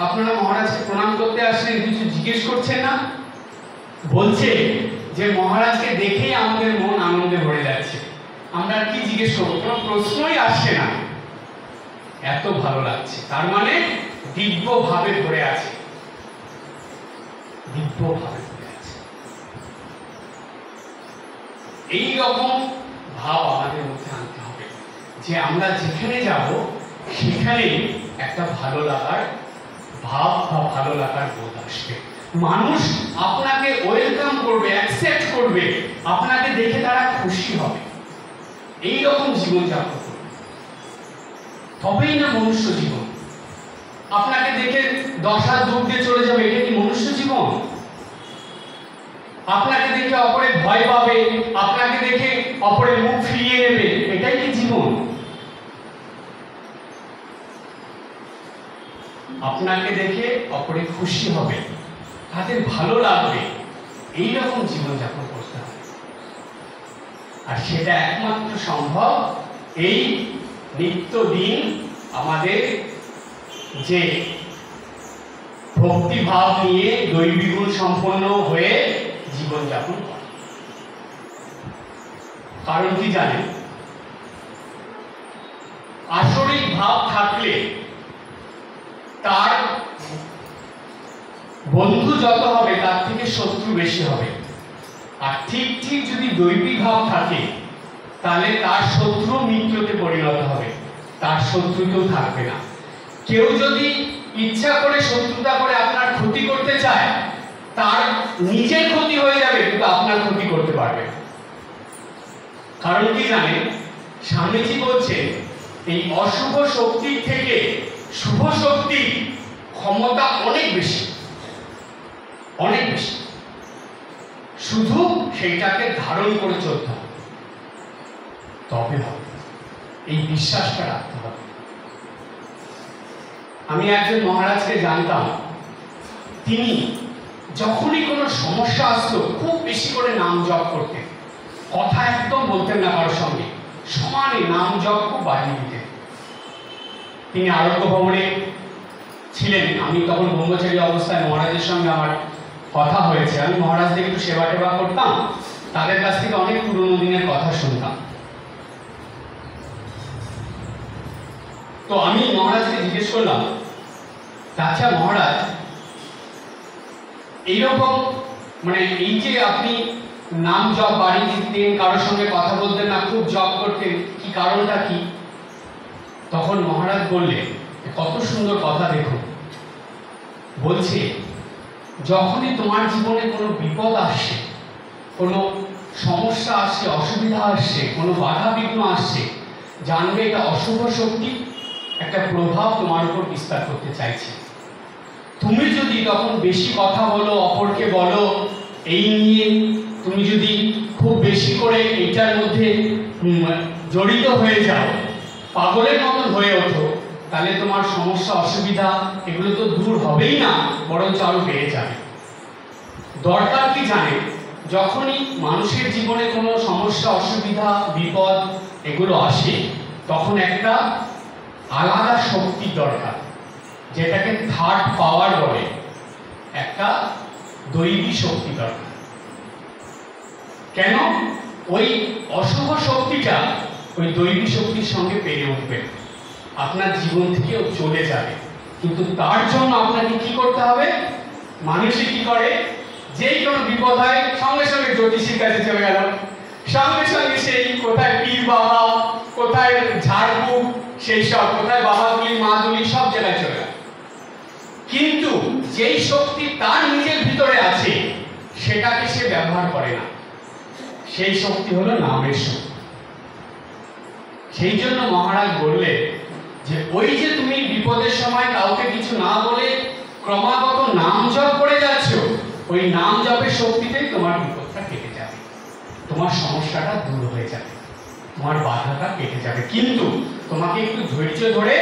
আপনারা মহারাজকে প্রণাম করতে আসলেন, কিছু জিজ্ঞেস করছেন না? বলছে যে মহারাজকে দেখেই আমাদের মন আনন্দে ভরে যাচ্ছে, আমরা কি জিজ্ঞেস করবো, কোনো প্রশ্নই আসছে না, এত ভালো লাগছে। তার মানে দিব্য ভাবে ভরে আছে, দিব্য ভাবে ভরে আছে। এই রকম ভাব আমাদের মধ্যে আনতে হবে যে আমরা যেখানে যাব সেখানে একটা ভালো লাগার ভাব বা ভালো লাগার বোধ আসবে। মানুষ আপনাকে ওয়েলকাম করবে, অ্যাকসেপ্ট করবে, আপনাকে দেখে তারা খুশি হবে। এই রকম জীবনযাপন করবে, তবেই না মনুষ্য জীবন। আপনাকে দেখে 10 হাত দূর দিয়ে চলে যাবে, এটা কি মনুষ্য জীবন? আপনাকে দেখে অপরে ভয় পাবে, আপনাকে দেখে অপরে মুখ ফিরিয়ে নেবে, এটাই কি জীবন? আপনাকে দেখে অপরে খুশি হবে, তাদের ভালো লাগবে, এইরকম জীবনযাপন করতে হবে। আর সেটা একমাত্র সম্ভব এই নিত্যদিন আমাদের যে ভক্তিভাব নিয়ে দৈবী গুণ সম্পন্ন হয়ে জীবনযাপন করা। কারণ কি জানেন? আসরিক ভাব থাকলে তার বন্ধু যত হবে তার থেকে শত্রু বেশি হবে। আর ঠিক ঠিক যদি দৈবী ভাব থাকে তাহলে তার শত্রু মিত্রতে পরিণত হবে, তার শত্রু কেউ থাকবে না। কেউ যদি ইচ্ছা করে শত্রুতা করে আপনার ক্ষতি করতে চায়, তার নিজের ক্ষতি হয়ে যাবে কিন্তু আপনার ক্ষতি করতে পারবে না। কারণ কি জানেন? স্বামীজি বলছেন এই অশুভ শক্তির থেকে শুভ শক্তির ক্ষমতা অনেক বেশি, অনেক বেশি। শুধু সেইটাকে ধারণ করে চলতে হবে, তবে হবে। এই বিশ্বাসটা রাখতে হবে। আমি একজন মহারাজকে জানতাম, তিনি যখনই কোনো সমস্যা আসতো খুব বেশি করে নাম জপ করতেন। কথা একদম বলতেন না কারোর সঙ্গে, সমানে নাম জপ খুব বাড়িয়ে দিতেন। তিনি আরোগ্য ভবনে ছিলেন। আমি তখন ব্রহ্মচারী অবস্থায় মহারাজের সঙ্গে আমার কথা হয়েছে। আমি মহারাজদের একটু সেবা টেবা করতাম, তাদের কাছ থেকে অনেক পুরনো দিনের কথা শুনতাম। তো আমি মহারাজকে জিজ্ঞেস করলাম, আচ্ছা মহারাজ, এইরকম মানে এই যে আপনি নাম জপ বাড়িয়ে দিতেন, কারোর সঙ্গে কথা বলতেন না, খুব জপ করতেন, কি কারণটা কি? তখন মহারাজ বললেন, কত সুন্দর কথা দেখুন, বলছে যখনই তোমার জীবনে কোনো বিপদ আসছে, কোনো সমস্যা আসছে, অসুবিধা আসছে, কোনো বাধা বিঘ্ন আসছে, জানবে এটা অশুভ শক্তি একটা প্রভাব তোমার উপর বিস্তার করতে চাইছে। তুমি যদি তখন বেশি কথা বলো, অপরকে বলো এই নিয়ে, তুমি যদি খুব বেশি করে এটার মধ্যে জড়িত হয়ে যাও, পাগলের মতন হয়ে ওঠো, তাহলে তোমার সমস্যা অসুবিধা এগুলো তো দূর হবেই না, বরঞ্চ আরো বেড়ে যাবে। দরকার কি জানে, যখনই মানুষের জীবনে কোনো সমস্যা অসুবিধা বিপদ এগুলো আসে, তখন একটা আলাদা শক্তির দরকার, যেটাকে থার্ড পাওয়ার বলে, একটা দৈবী শক্তি দরকার। কেন? ওই অশুভ শক্তিটা ওই দৈবী শক্তির সঙ্গে পেরে উঠবে, আপনার জীবন থেকেও চলে যাবে। কিন্তু তার জন্য আপনাকে কি করতে হবে? মানুষে কি করে, যেই কোনো বিপদ হয় সঙ্গে সঙ্গে জ্যোতিষীর কাছে চলে গেল, সঙ্গে সঙ্গে সেই কোথায় পীর বাবা, কোথায় ঝাড়ফুঁক, সেই সব কোথায় বাবাগুলি মাগুলি সব জায়গায় চলে গেল। কিন্তু যেই শক্তি তার নিজের ভিতরে আছে সেটাকে সে ব্যবহার করে না, সেই শক্তি হলো নামের শক্তি। সেই জন্য মহারাজ বললে যে ওই যে তুমি বিপদের সময় কাউকে কিছু না বলে ক্রমাগত নাম জপ করে যাচ্ছ, ওই নাম জপের শক্তিতেই তোমার বিপদটা কেটে যাবে, তোমার সমস্যাটা দূর হয়ে যাবে, তোমার বাধাটা কেটে যাবে। কিন্তু তোমাকে একটু ধৈর্য ধরে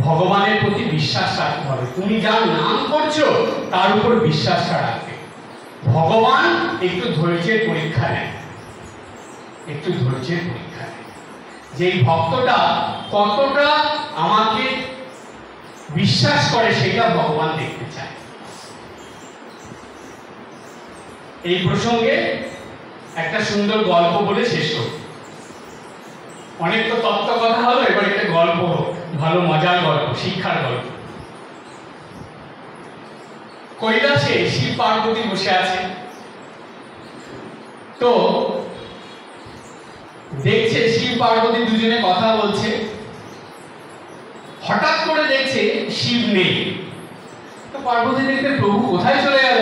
ভগবানের প্রতি বিশ্বাস রাখতে হবে। তুমি যার নাম করছো তার উপর বিশ্বাসটা রাখবে। ভগবান একটু ধৈর্যের পরীক্ষা নেয়, একটু ধৈর্যের পরীক্ষা নেয়, যে এই ভক্তটা কতটা আমাকে বিশ্বাস করে সেটা ভগবান দেখতে চায়। এই প্রসঙ্গে একটা সুন্দর গল্প বলে শেষ করব। অনেক তো তত্ত্ব কথা হলো, এবার একটা গল্প, ভালো মজার গল্প, শিক্ষার গল্প। কৈলাসে শিব পার্বতী বসে আছে, তো দেখছে শিব পার্বতী দুজনে কথা বলছে। হঠাৎ করে দেখছে শিব নেই, তো পার্বতী দেখতে প্রভু কোথায় চলে গেল।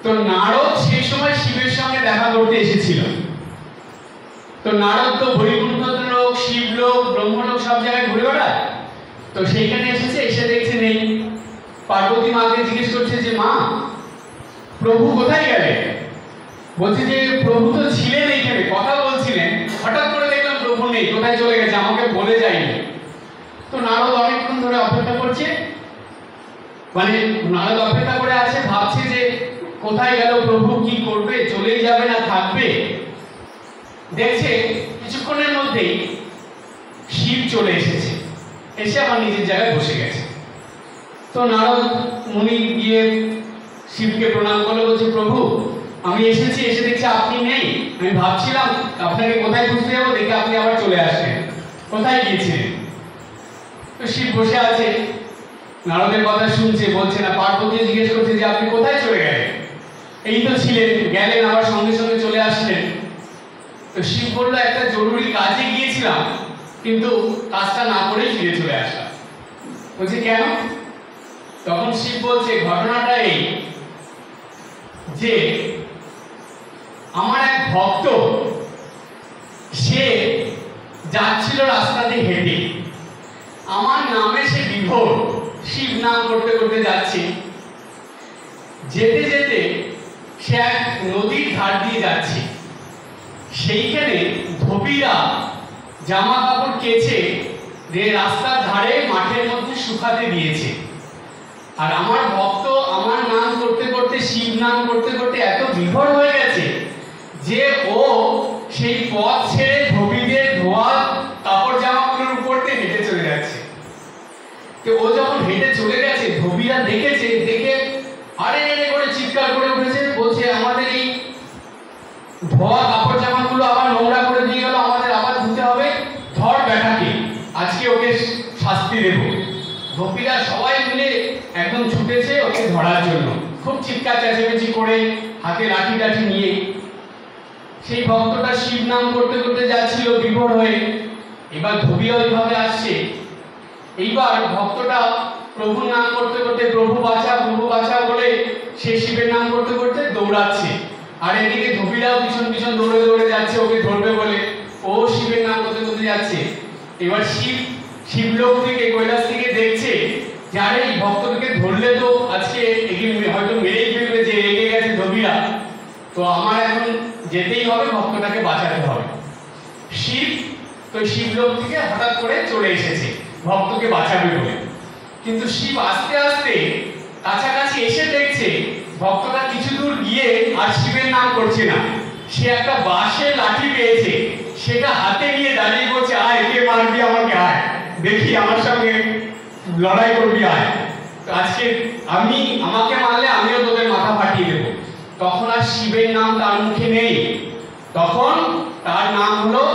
তো নারদ সেই সময় শিবের সঙ্গে দেখা করতে এসেছিল। তো নারদ তো বৈকুণ্ঠ লোক, শিবলোক, ব্রহ্মলোক সব জায়গায় ঘুরে বেড়ায়, তো সেইখানে এসেছে, এসে দেখছে নেই। পার্বতী মাকে জিজ্ঞেস করছে যে মা, প্রভু কোথায় গেলে? বলছে যে প্রভু তো ছিলেন এইখানে, কথা বলছিলেন, হঠাৎ করে দেখলাম প্রভু নেই, কোথায় চলে গেছে, আমাকে বলে যায়নি। তো নারদ অনেকক্ষণ ধরে অপেক্ষা করছে, মানে নারদ অপেক্ষা করে আছে, ভাবছে যে কোথায় গেল প্রভু, কি করবে, চলেই যাবে না থাকবে। দেখছে কিছুক্ষণের মধ্যেই শিব চলে এসেছে, এসে আমার নিজের জায়গায় বসে গেছে। তো নারদ মুনি গিয়ে শিবকে প্রণাম করলো, বলছে প্রভু আমি এসেছি, এসে দেখছি আপনি নেই, আমি ভাবছিলাম আপনাকে কোথায় খুঁজতে যাবো, দেখে আপনি আবার চলে আসলেন, কোথায় গিয়েছিলেন? তো শিব বসে আছে, নারদের কথা শুনছে, বলছে না। পার্বতী জিজ্ঞেস করছে যে আপনি কোথায় চলে গেলেন? এই তো ছিলেন, গেলেন, আবার সঙ্গে সঙ্গে চলে আসলেন। তো শিব বললো একটা জরুরি কাজে গিয়েছিলাম, কিন্তু কাজটা না করেই ফিরে চলে আসলাম। বলছে কেন? তখন শিব বলছে ঘটনাটা এই যে আমার এক ভক্ত, সে যাচ্ছিল রাস্তা দিয়ে হেঁটে, আমার নামে সে বিভোর, শিব নাম করতে করতে যাচ্ছে। যেতে যেতে সে এক নদীর ধার দিয়ে যাচ্ছে, সেইখানে ধোবিরা জামা কাপড় কেচে রাস্তার ধারে মাঠের মধ্যে শুকাতে দিয়েছে। আর আমার ভক্ত আমার নাম করতে করতে, শিব নাম করতে করতে এত বিভোর হয়ে গেছে যে ও দেখে আরে আরে করে চিৎকার করে উঠেছে, বলছে আমাদের এই ধোয়া কাপড় জামাগুলো আবার নোংরা করে দিয়ে গেল, আমাদের আবার ধুতে হবে, ধর ব্যাটাকে, আজকে ওকে শাস্তি দেব। গোপীরা সবাই মিলে একদম ছুটেছে ওকে ধরার জন্য, খুব চিৎকার চেঁচামেচি করে, হাতে লাঠি টাঠি নিয়ে। সেই ভক্তটা শিব নাম করতে করতে যাচ্ছিল বিভোর হয়ে, এবার ধোবিয়া ওইভাবে আসছে। এইবার ভক্তটা প্রভুর নাম করতে করতে প্রভু বাঁচা বলে সে শিবের নাম করতে করতে দৌড়াচ্ছে, আর এদিকে ধোবিরাও পিছন পিছন দৌড়ে দৌড়ে যাচ্ছে ওকে ধরবে বলে, ও শিবের নাম করতে করতে যাচ্ছে। এবার শিবলোক থেকে কৈলাস থেকে দেখছে যে আরে এই ভক্তকে ধরলে তো আজকে একে হয়তো মেরেই ফেলবে, যে রেগে গেছে ধোবিরা, তো আমার এখন যেতেই হবে, ভক্তটাকে বাঁচাতে হবে। শিব তো শিবলোক থেকে হঠাৎ করে চলে এসেছে ভক্তকে বাঁচাবে বলে, কিন্তু শিব আস্তে আস্তে কাছাকাছি এসে দেখছে ভক্তটা কিছু দূর গিয়ে আর শিবের নাম করছে না, সে একটা বাঁশের লাঠি পেয়েছে, সেটা হাতে নিয়ে দাঁড়িয়ে বলছে আয় কে মারবি আমাকে, আয় দেখি আমার সঙ্গে লড়াই করবি, আয় আজকে আমাকে মারলে আমিও তোদের মাথা ফাটিয়ে দেবো। তখন আর শিবের নাম তার মুখে নেই, তখন তার নাম হলো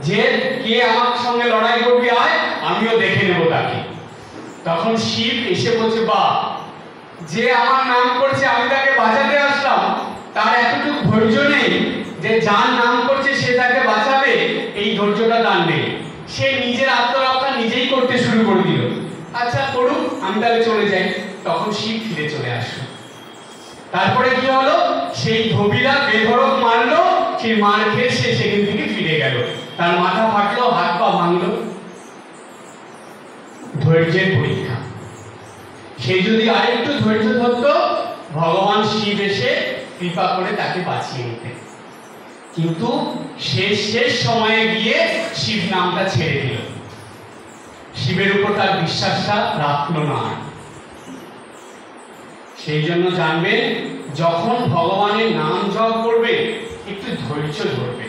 যে কে আমার সঙ্গে লড়াই করবি আয়, আমিও দেখে নেব তাকে। তখন শিব এসে বলছে বা যে আমার নাম করছে আমি তাকে বাঁচাতে আসলাম, তার এতটুকু ধৈর্য নেই যে যার নাম করছে সে তাকে বাঁচাবে, এই ধৈর্যটা তার নেই। সে নিজের আত্মরক্ষা নিজেই করতে শুরু করে দিল, আচ্ছা করুক আমি তাহলে চলে যাই। তখন শিব ফিরে চলে আসলো। তারপরে কি হলো, সেই ধোবিরা বেধড়ক মারলো, সেই মার খেয়ে সে সেখান থেকে ফিরে গেল, তার মাথা ফাটলো, হাত পা ভাঙলো। ধৈর্যের পরীক্ষা। সেই যদি আরেকটু ধৈর্য ধরত, ভগবান শিব এসে কৃপা করে তাকে বাঁচিয়ে নিতেন, কিন্তু শেষ সময়ে গিয়ে শিব নামটা ছেড়ে দিল, শিবের উপর তার বিশ্বাসটা রাখলো না। সেই জন্য জানবেন, যখন ভগবানের নাম জপ করবে একটু ধৈর্য ধরবে।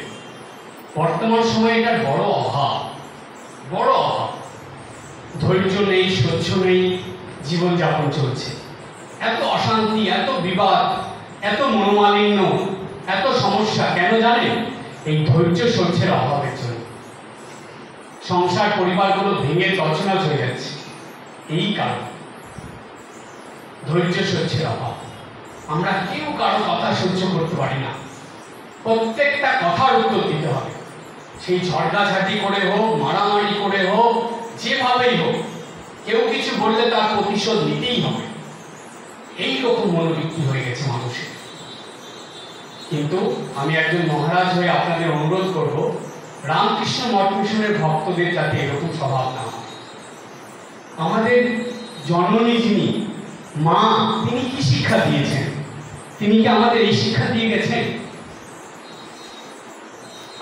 বর্তমান সময়ে এটার বড় অভাব, ধৈর্য নেই, সহ্য নেই, জীবনযাপন চলছে, এত অশান্তি, এত বিবাদ, এত মনোমালিন্য, এত সমস্যা। কেন জানেন? এই ধৈর্য সহ্যের অভাবের জন্য সংসার পরিবারগুলো ভেঙে তছনছ হয়ে যাচ্ছে, এই কারণ ধৈর্য সহ্যের অভাব। আমরা কেউ কারো কথা সহ্য করতে পারি না, প্রত্যেকটা কথার উত্তর দিতে হবে, সেই ঝগড়াঝাটি করে হোক, মারামারি করে হোক, যেভাবেই হোক, কেউ কিছু বললে তার প্রতিশোধ নিতেই হবে, এই রকম মনোবৃত্তি হয়ে গেছে মানুষের। কিন্তু আমি একজন মহারাজ হয়ে আপনাদের অনুরোধ করব, রামকৃষ্ণ মঠ মিশনের ভক্তদের যাতে এরকম স্বভাব না হয়। আমাদের জননী যিনি মা, তিনি কি শিক্ষা দিয়েছেন? তিনি কি আমাদের এই শিক্ষা দিয়ে গেছেন?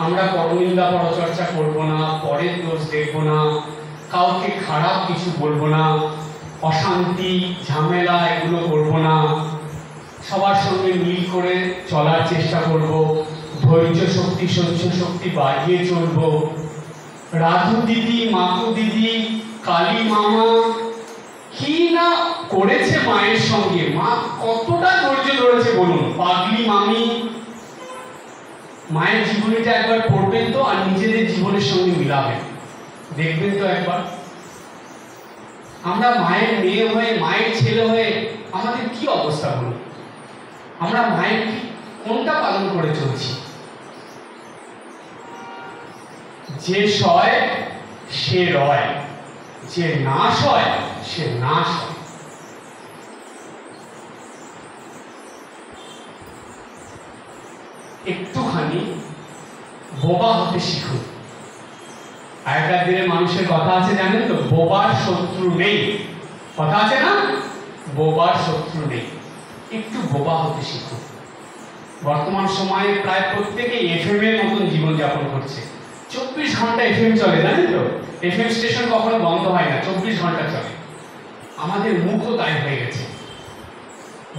আমরা পরনিন্দা পরচর্চা করব না, পরের দোষ দেখব না, কাউকে খারাপ কিছু বলবো না, অশান্তি ঝামেলা এগুলো করব না, সবার সঙ্গে মিল করে চলার চেষ্টা করব, ধৈর্য শক্তি সহ্য শক্তি বাড়িয়ে চলব। রাধু দিদি, মাকু দিদি, কালী মামা কি না করেছে মায়ের সঙ্গে, মা কতটা ধৈর্য ধরেছে বলুন। পাগলি মামি, মায়ের জীবনীটা একবার পড়বেন তো, আর নিজেদের জীবনের সঙ্গে মিলাবেন, দেখবেন তো একবার। আমরা মায়ের মেয়ে হয়ে, মায়ের ছেলে হয়ে আমাদের কি অবস্থা বলুন? আমরা মায়ের কোনটা পালন করে চলছি? যে সয় সে রয়, যে না সয় সে নাশ হয়। একটুখানি বোবা হতে শিখুন। আগেকার দিনে মানুষের কথা আছে জানেন তো, বোবার শত্রু নেই, কথা আছে না, বোবার শত্রু নেই। একটু বোবা হতে শিখুন। বর্তমান সময়ে প্রায় প্রত্যেকেই এফএম এর মতন জীবনযাপন করছে। 24 ঘন্টা এফএম চলে, জানেন তো, এফএম স্টেশন কখনো বন্ধ হয় না, 24 ঘন্টা চলে। আমাদের মুখও তাই হয়ে গেছে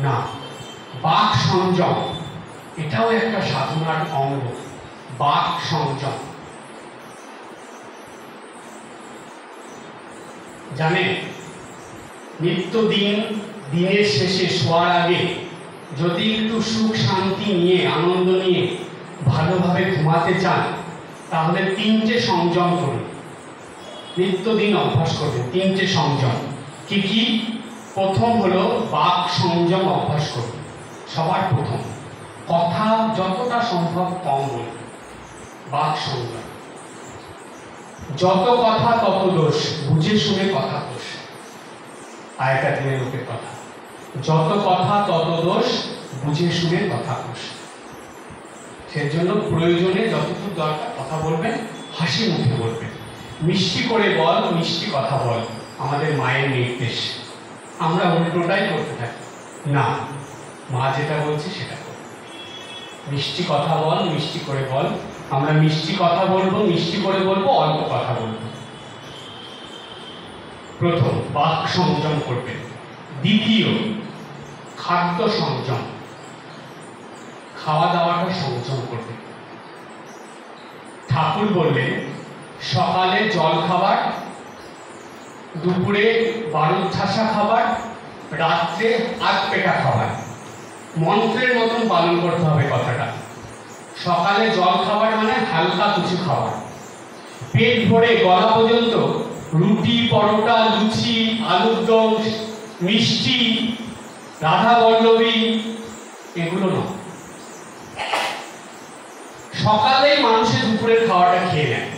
না। বাক সংযম, এটাও একটা সাধনার অঙ্গ, বাক সংযম। জানেন, নিত্যদিন দিনের শেষে শোয়ার আগে যদি একটু সুখ শান্তি নিয়ে আনন্দ নিয়ে ভালোভাবে ঘুমাতে চান তাহলে 3টে সংযম করুন, নিত্যদিন অভ্যাস করবেন। 3টে সংযম কি কি? প্রথম হলো বাক সংযম অভ্যাস করুন। সবার প্রথম কথা যতটা সম্ভব কম বলুন। বাক সংযম। যত কথা তত দোষ, বুঝে শুনে কথা দোষ। আগেকার দিনের লোকের কথা, যত কথা তত দোষ, বুঝে শুনে কথা দোষ। সেজন্য প্রয়োজনে যতটুকু দরকার কথা বলবেন, হাসি মুখে বলবেন। মিষ্টি করে বল, মিষ্টি কথা বল, আমাদের মায়ের নির্দেশ। আমরা উল্টোটাই করতে থাকি। না, মা যেটা বলছে সেটা কর। মিষ্টি কথা বল, মিষ্টি করে বল। আমরা মিষ্টি কথা বলবো, মিষ্টি করে বলবো, অল্প কথা বলবো। প্রথম বাক সংযম করবেন। দ্বিতীয় খাদ্য সংযম, খাওয়া দাওয়াটা সংযম করবেন। ঠাকুর বললেন সকালে জল খাবার, দুপুরে বারুদ ঠাসা খাবার, রাত্রে আধ পেটা খাবার। মন্ত্রের মতন পালন করতে হবে কথাটা। সকালে জল খাবার মানে হালকা কিছু খাবার, পেট ভরে গলা পর্যন্ত রুটি, পরোটা, লুচি, আলুর দম, মিষ্টি, রাধা বল্লভী, এগুলো নয়। সকালেই মানুষের দুপুরের খাওয়াটা খেয়ে নেয়,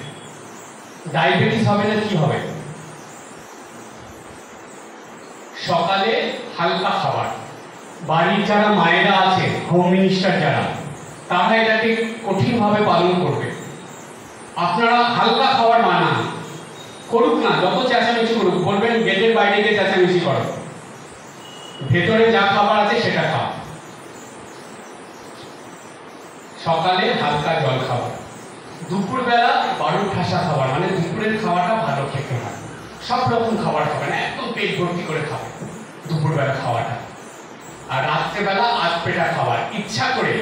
ডায়াবেটিস হবে না কি হবে? সকালে হালকা খাবার। বাড়ির যারা মায়েরা আছে, হোম মিনিস্টার যারা, তারা এটাকে কঠিনভাবে পালন করবে। আপনারা হালকা খাবার বানান, করুক না, যত চেঁচামেচি করুক, বলবেন গেটের বাইরে গিয়ে চেঁচামেচি করো, ভেতরে যা খাবার আছে সেটা খাও। সকালে হালকা জল খাবার, দুপুরবেলা বারুদ ঠাসা খাবার, মানে দুপুরের খাওয়াটা ভালো খেতে হয়। সব রকম খাবার খাবেন, একদম পেট ভর্তি করে খাবেন দুপুরবেলা খাওয়াটা। আর রাত্রেবেলা আধ পেটা খাবার, ইচ্ছা করে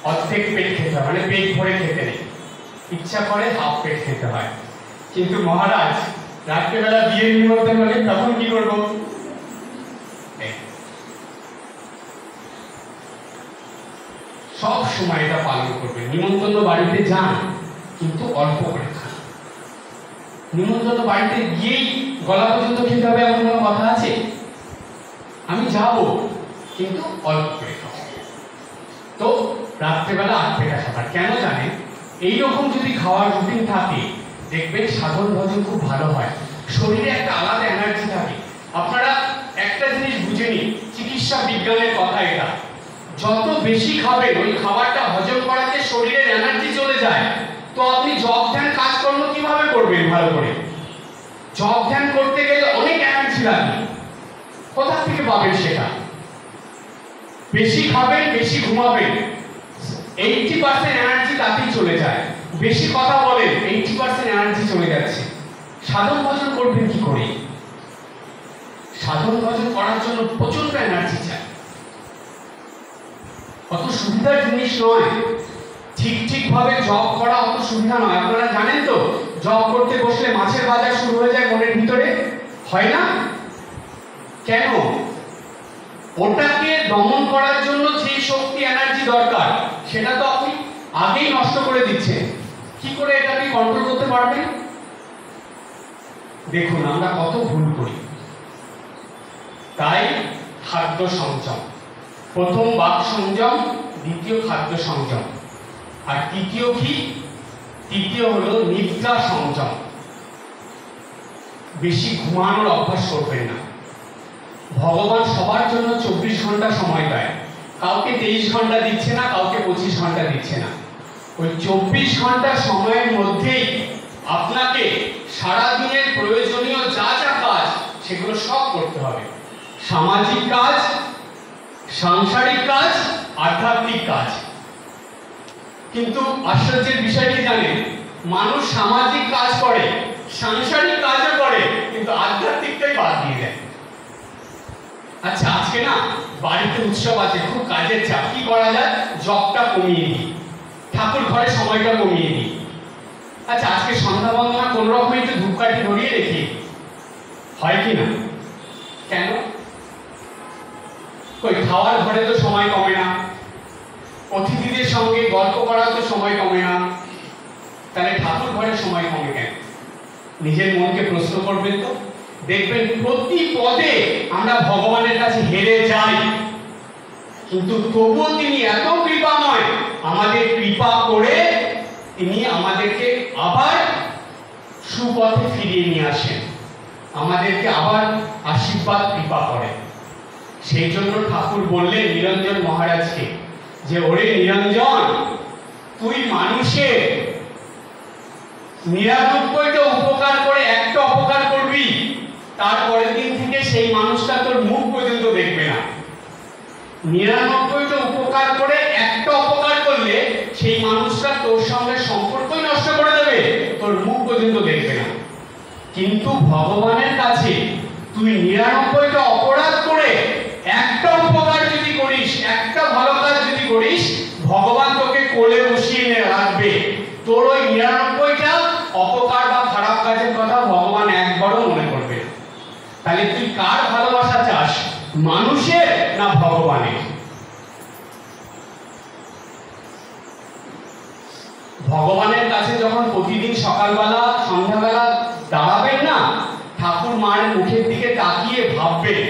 অর্ধেক পেট খেতে হয়, মানে পেট ভরে খেতে নেই, ইচ্ছা করে হাফ পেট খেতে হয়। কিন্তু মহারাজ রাত্রেবেলা বিয়ের নিমন্ত্রণ হলে তখন কি করবো? সব সময় এটা পালন করবেন। নিমন্ত্রণ বাড়িতে যান, কিন্তু অল্প করে খান। নিমন্ত্রণ বাড়িতে গিয়েই গলা পর্যন্ত খেতে হবে এমন কোনো কথা আছে? আমি যাব, কিন্তু অল্প করে খাবো। তো রাত্রেবেলা আধ পেটা খাবার কেন জানেন? এইরকম যদি খাওয়ার রুটিন থাকে, দেখবেন সাধন ভজন খুব ভালো হয়, শরীরে একটা আলাদা এনার্জি থাকে। আপনারা একটা জিনিস বুঝে নিন, চিকিৎসা বিজ্ঞানের কথা এটা, যত বেশি খাবেন ওই খাবারটা হজম করাতে শরীরের এনার্জি চলে যায়। তো আপনি জপ ধ্যান কাজকর্ম কিভাবে করবেন ভালো করে? জপ ধ্যান করতে গেলে অনেক এনার্জি লাগে, কোথা থেকে পাবেন সেটা? বেশি খাবেন, বেশি ঘুমাবেন, 80% এনার্জি তাতেই চলে যায়। বেশি কথা বলেন, 80% এনার্জি চলে যাচ্ছে। সাধন ভজন করবেন কি করে? সাধন ভজন করার জন্য প্রচন্ড এনার্জি চাই, অত সুবিধার জিনিস নয়। ঠিক ভাবে জব করা অত সুবিধা নয়। আপনারা জানেন তো, জব করতে বসলে মাছের বাজার শুরু হয়ে যায় মনের ভিতরে, হয় না? কেন? ওটাকে দমন করার জন্য যে শক্তি এনার্জি দরকার সেটা তো আপনি আগেই নষ্ট করে দিচ্ছেন। কি করে এটাকে কন্ট্রোল করতে পারবেন? দেখুন আমরা কত ভুল করি। তাই খাদ্য সংযম, প্রথম বাক সংযম, দ্বিতীয় খাদ্য সংযম, আর তৃতীয় কি? তৃতীয় হলো নিদ্রা সংযম। বেশি ঘুমানোর অভ্যাস করবেন না। ভগবান সবার জন্য 24 ঘন্টা সময় দেয়, কাউকে 23 ঘন্টা দিচ্ছে না, কাউকে 25 ঘন্টা দিচ্ছে না। ওই 24 ঘন্টা সময়ের মধ্যেই আপনাকে সারাদিনের প্রয়োজনীয় যা যা কাজ সেগুলো সব করতে হবে। সামাজিক কাজ, সাংসারিক কাজ, আধ্যাত্মিক কাজ। কিন্তু আশ্চর্যের বিষয় কি জানেন? মানুষ সামাজিক কাজ করে, সাংসারিক কাজও করে, কিন্তু আধ্যাত্মিকটাই বাদ দিয়ে দেয়। আচ্ছা আজকে না বাড়িতে উৎসব আছে, খুব কাজের চাপ, কি করা যায়? জবটা কমিয়ে দিই, ঠাকুর ঘরে সময়টা কমিয়ে দিই। আচ্ছা আজকে সন্ধ্যা বন্দনা কোনো রকম একটু ধূপকাঠি ধরিয়ে রেখি, হয় কি না? কেন? কই খাওয়ার ঘরে তো সময় কমে না, অতিথিদের সঙ্গে গল্প করার তো সময় কমে না, তাহলে ঠাকুর ঘরে সময় কমে কেন? নিজের মনকে প্রশ্ন করবেন তো, দেখবেন প্রতি পদে আমরা ভগবানের কাছে হেরে যাই, কিন্তু তবুও তিনি এত কৃপাময়, আমাদের কৃপা করে তিনি আমাদেরকে আবার সুপথে ফিরিয়ে নিয়ে আসেন, আমাদেরকে আবার আশীর্বাদ কৃপা করেন। সেই জন্য ঠাকুর বললেন নিরঞ্জন মহারাজকে যে ওরে নিরঞ্জন, তুই মানুষের ৯৯টা উপকার করে একটা অপকার করবি, তারপরের দিন থেকে সেই মানুষটা তোর মুখ পর্যন্ত দেখবে না। ৯৯টা উপকার করে একটা অপকার করলে সেই মানুষটা তোর সঙ্গে সম্পর্কই নষ্ট করে দেবে, তোর মুখ পর্যন্ত দেখবে না। কিন্তু ভগবানের কাছে তুই ৯৯টা অপরাধ করে একটা উপকার যদি করিস, একটা ভালো কাজ যদি করিস, ভগবান তোকে কোলে বসিয়ে রাখবে, তোর ওই ৯৯টা অপকার বা খারাপ কাজের কথা ভগবান একবারও মনে করবে না। তাহলে তুই কার ভালোবাসা চাস, মানুষের না ভগবানের? ভগবানের কাছে যখন প্রতিদিন সকালবেলা সন্ধ্যাবেলা দাঁড়াবেন না, ঠাকুর মায়ের মুখের দিকে তাকিয়ে ভাববেন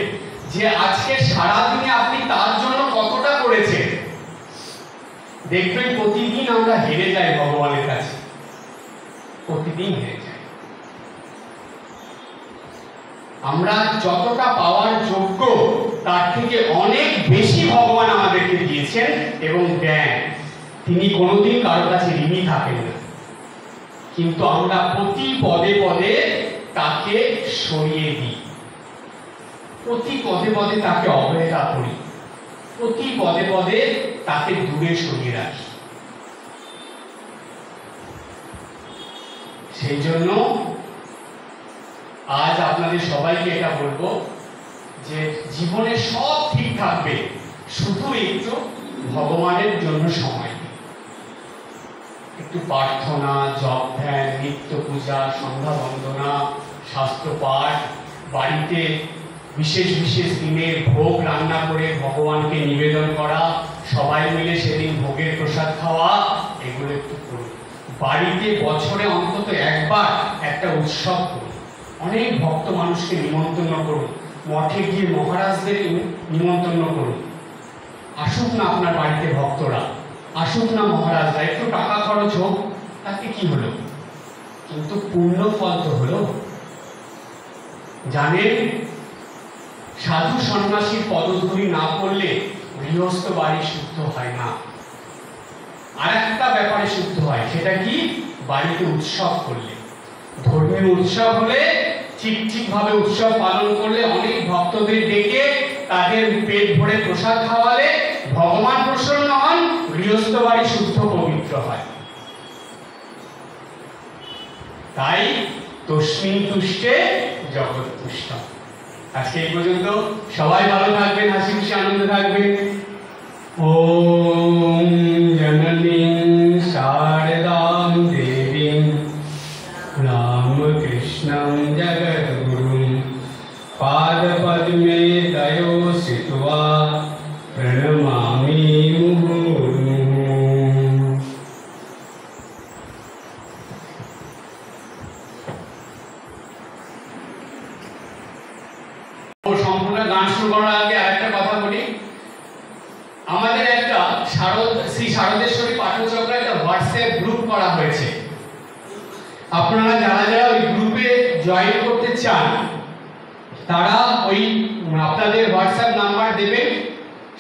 যে আজকে সারাদিনে আপনি তার জন্য কতটা করেছেন। দেখবেন প্রতিদিন আমরা হেরে যাই ভগবানের কাছে, প্রতিদিন হেরে যাই। আমরা যতটা পাওয়ার যোগ্য তার থেকে অনেক বেশি ভগবান আমাদেরকে দিয়েছেন এবং দেন। তিনি কোনোদিন কারো কাছে ঋণী থাকেন না, কিন্তু আমরা প্রতি পদে পদে তাকে সরিয়ে দিই, প্রতি পদে পদে তাকে অবহেলা করি, প্রতি পদে পদে তাকে দূরে সরিয়ে রাখি। সেই জন্য আজ আপনাদের সবাইকে এটা বলবো যে জীবনে সব ঠিক থাকবে, শুধু একটু ভগবানের জন্য সময় দিন। একটু প্রার্থনা, জপ ধ্যান, নিত্য পূজা, সন্ধ্যা বন্দনা, শাস্ত্র পাঠ, বাড়িতে বিশেষ বিশেষ দিনে ভোগ রান্না করে ভগবানকে নিবেদন করা, সবাই মিলে সেদিন ভোগের প্রসাদ খাওয়া, এগুলো একটু করুন। বাড়িতে বছরে অন্তত একবার একটা উৎসব করুন, অনেক ভক্ত মানুষকে নিমন্ত্রণ করুন, মঠে গিয়ে মহারাজদের নিমন্ত্রণ করুন। আসুক না আপনার বাড়িতে ভক্তরা, আসুক না মহারাজরা, একটু টাকা খরচ হোক, তাতে কি হলো, কিন্তু পূর্ণ ফল তো হলো। জানেন, সাধু সন্ন্যাসীর পদধূলি না করলে গৃহস্থ বাড়ি শুদ্ধ হয় না। আর একটা ব্যাপারে শুদ্ধ হয়, সেটা কি? বাড়িতে উৎসব করলে, ধর্মীয় উৎসব হলে, ঠিক ভাবে উৎসব পালন করলে, অনেক ভক্তদের ডেকে তাদের পেট ভরে প্রসাদ খাওয়ালে ভগবান প্রসন্ন হন, গৃহস্থ বাড়ি শুদ্ধ পবিত্র হয়। তাই তস্মিন তুষ্টে জগৎ তুষ্ট। আজকে এই পর্যন্ত, সবাই ভালো থাকবেন, হাসি খুশি আনন্দ থাকবেন। ওম জননীং শারদাং দেবীং রামকৃষ্ণং জগদ্গুরুং পাদপদ্মে দয়োসিত্বা প্রণমামি মুহুর্মুহুঃ। সম্পূর্ণ গান শুরু করার আগে আরেকটা কথা বলি, আমাদের একটা শ্রী শারদেশ্বরী পাঠচক্র একটা হোয়াটসঅ্যাপ গ্রুপ করা হয়েছে। আপনারা যারা যারা ওই গ্রুপে জয়েন করতে চান, তারা ওই আপনাদের হোয়াটসঅ্যাপ নাম্বার দেবেন,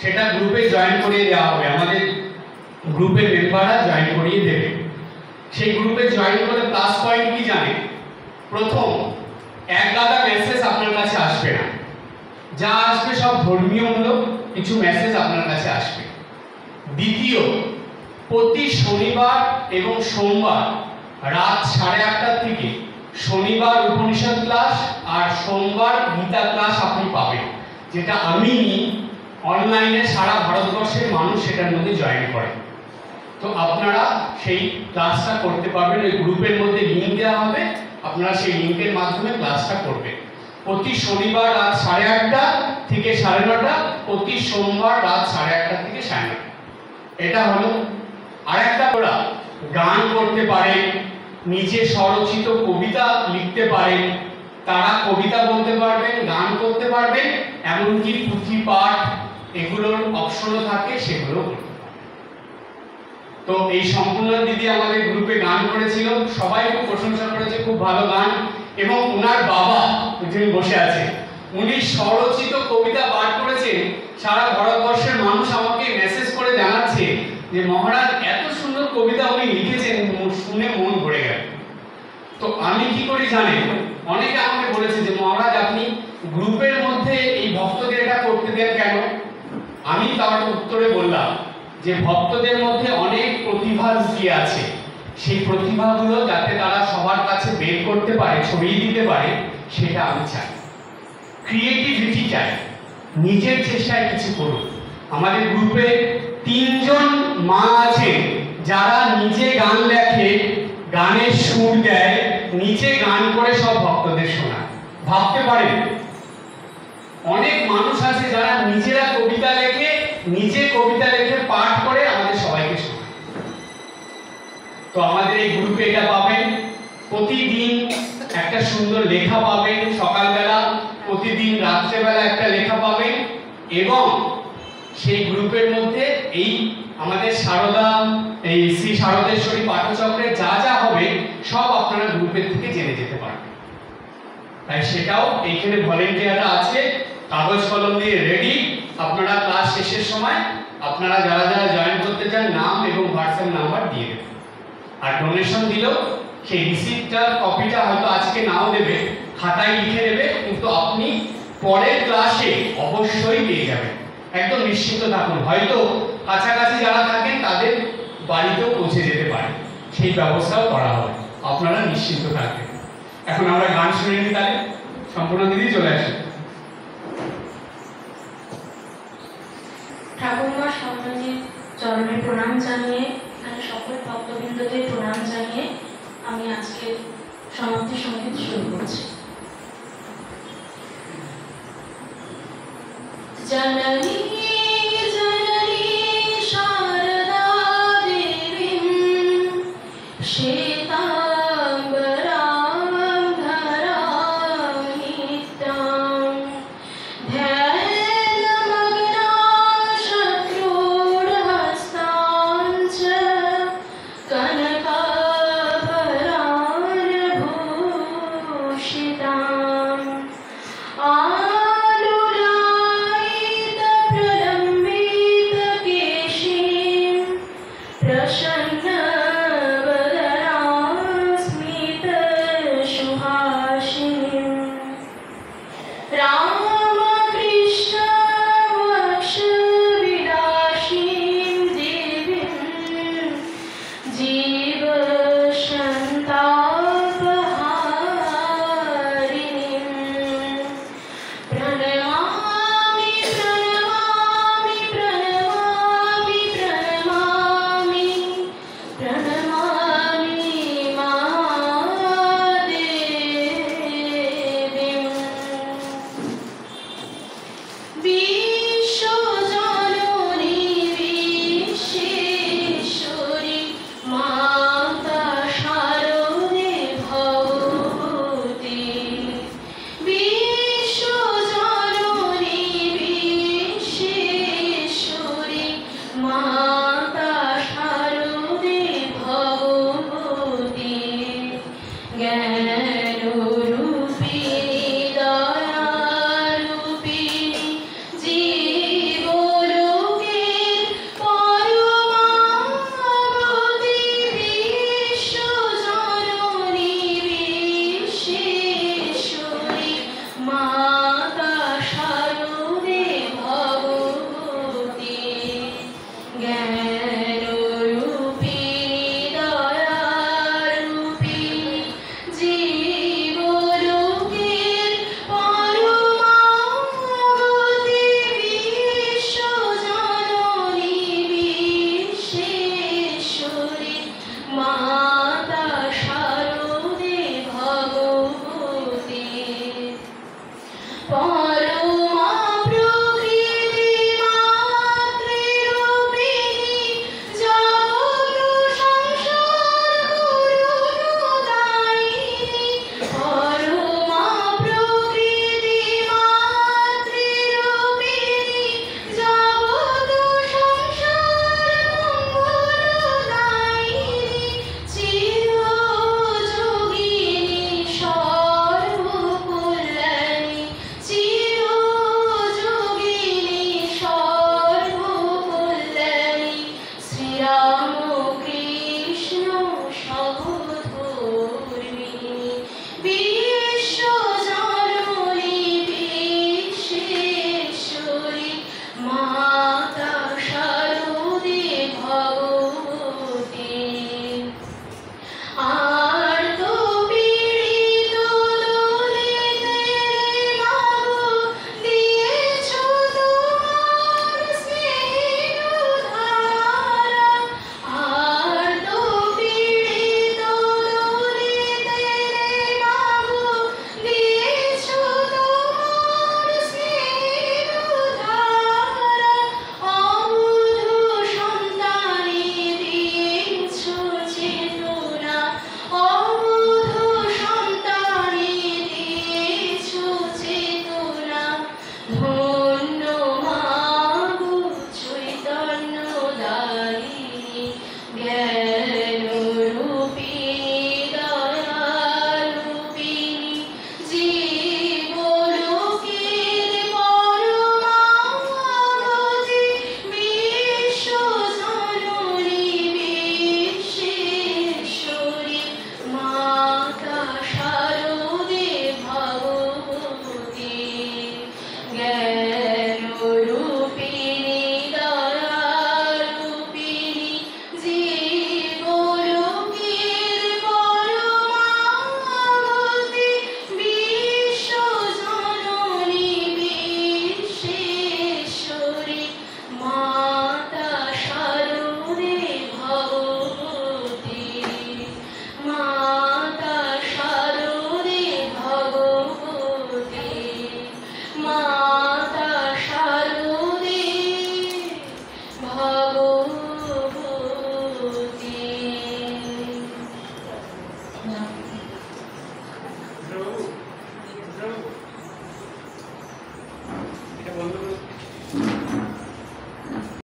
সেটা গ্রুপে জয়েন করিয়ে দেওয়া হবে, আমাদের গ্রুপের মেম্বাররা জয়েন করিয়ে দেবে। সেই গ্রুপে জয়েন করে প্লাস পয়েন্ট কি জানেন? প্রথম, এক গাদা মেসেজ আপনার কাছে আসবে না, যা আসবে সব ধর্মীয়মূলক কিছু মেসেজ আপনার কাছে আসবে। দ্বিতীয়, প্রতি শনিবার এবং সোমবার রাত 8:30 থেকে শনিবার উপনিষদ ক্লাস আর সোমবার গীতা ক্লাস আপনি পাবেন, যেটা আমি অনলাইনে সারা ভারতবর্ষের মানুষ সেটার মধ্যে জয়েন করে। তো আপনারা সেই ক্লাসটা করতে পারবেন, ওই গ্রুপের মধ্যে লিঙ্ক দেওয়া হবে, আপনারা সেই লিঙ্কের মাধ্যমে ক্লাসটা করবেন। প্রতি শনিবার রাত 8:30 থেকে 9:30, প্রতি সোমবার রাত 8:30 থেকে 9:30। এটা হলো। আরেকটা ওরা গান করতে পারেন, নিজে স্বরচিত কবিতা লিখতে পারেন, তারা কবিতা বলতে পারবেন, গান করতে পারবেন, এমনকি পুঁথি পাঠ এগুলোর অপশনও থাকে, সেগুলো। তো এই সম্পূর্ণ দিদি আমাদের গ্রুপে গান করেছিল, সবাই খুব প্রশংসা করেছে, খুব ভালো গান। এবং ওনার বাবা যিনি বসে আছে, উনি স্বরচিত কবিতা পাঠ করেছেন। সারা ভারতবর্ষের মানুষ আমাকে মেসেজ করে জানাচ্ছে যে মহারাজ এত সুন্দর কবিতা উনি লিখেছেন, শুনে মন ভরে গেল। তো আমি কি করি জানেন, অনেকে আমাকে বলেছে যে মহারাজ আপনি গ্রুপের মধ্যে এই ভক্তদের এটা করতে দেন কেন? আমি তার উত্তরে বললাম যে ভক্তদের মধ্যে অনেক প্রতিভা লুকিয়ে আছে, সেই প্রতিভাগুলো যাতে তারা সবার কাছে বের করতে পারে, ছড়িয়ে দিতে পারে, সেটা আমি চাই। ক্রিয়েটিভিটি চাই, নিজের চেষ্টায় কিছু করুন। আমাদের গ্রুপে 3 জন মা আছে যারা নিজে গান লেখে, গানের সুর দেয়, নিজে গান করে সব ভক্তদের শোনায়। ভাবতে পারেন, অনেক মানুষ আছে যারা নিজেরা কবিতা লেখে, নিজে কবিতা লেখে পাঠ করে আমাদের সবাইকে শোনায়। তো আমাদের এই গ্রুপে এটা পাবেন, প্রতিদিন একটা সুন্দর লেখা পাবেন সকালবেলা, প্রতিদিন রাত্রেবেলা একটা লেখা পাবেন। এবং সেই গ্রুপের মধ্যে এই আমাদের সারদা, এই শ্রী শারদেশ্বরী পাঠচক্রে যা যা হবে সব আপনারা গ্রুপের থেকে জেনে যেতে পারবেন। তাই সেটাও এইখানে ভলেন্টিয়াররা আছে, কাগজ কলম দিয়ে রেডি। আপনারা ক্লাস শেষের সময় আপনারা যারা যারা জয়েন করতে চান নাম এবং হোয়াটসঅ্যাপ নাম্বার দিয়ে দেবেন। আর ডোনেশন দিলেও সেই রিসিপ্টটার কপিটা হয়তো আজকে নাও দেবে, খাতায় লিখে দেবে, কিন্তু আপনি পরের ক্লাসে অবশ্যই পেয়ে যাবেন। একদম নিশ্চিন্ত থাকুন, হয়তো কাছাকাছি যারা থাকেন তাদের বাড়িতেও পৌঁছে যেতে পারে, সেই ব্যবস্থাও করা হবে, আপনারা নিশ্চিন্ত থাকবেন। এখন আমরা গান শুনে নিই, তাহলে সম্পূর্ণ দিদি চলে আসুন। ঠাকুরমার সম্মানে চরণে প্রণাম জানিয়ে, এখানে সকল ভক্তবৃন্দদের প্রণাম জানিয়ে আমি আজকে সমাপ্তি সঙ্গীত শুরু করছি। জননী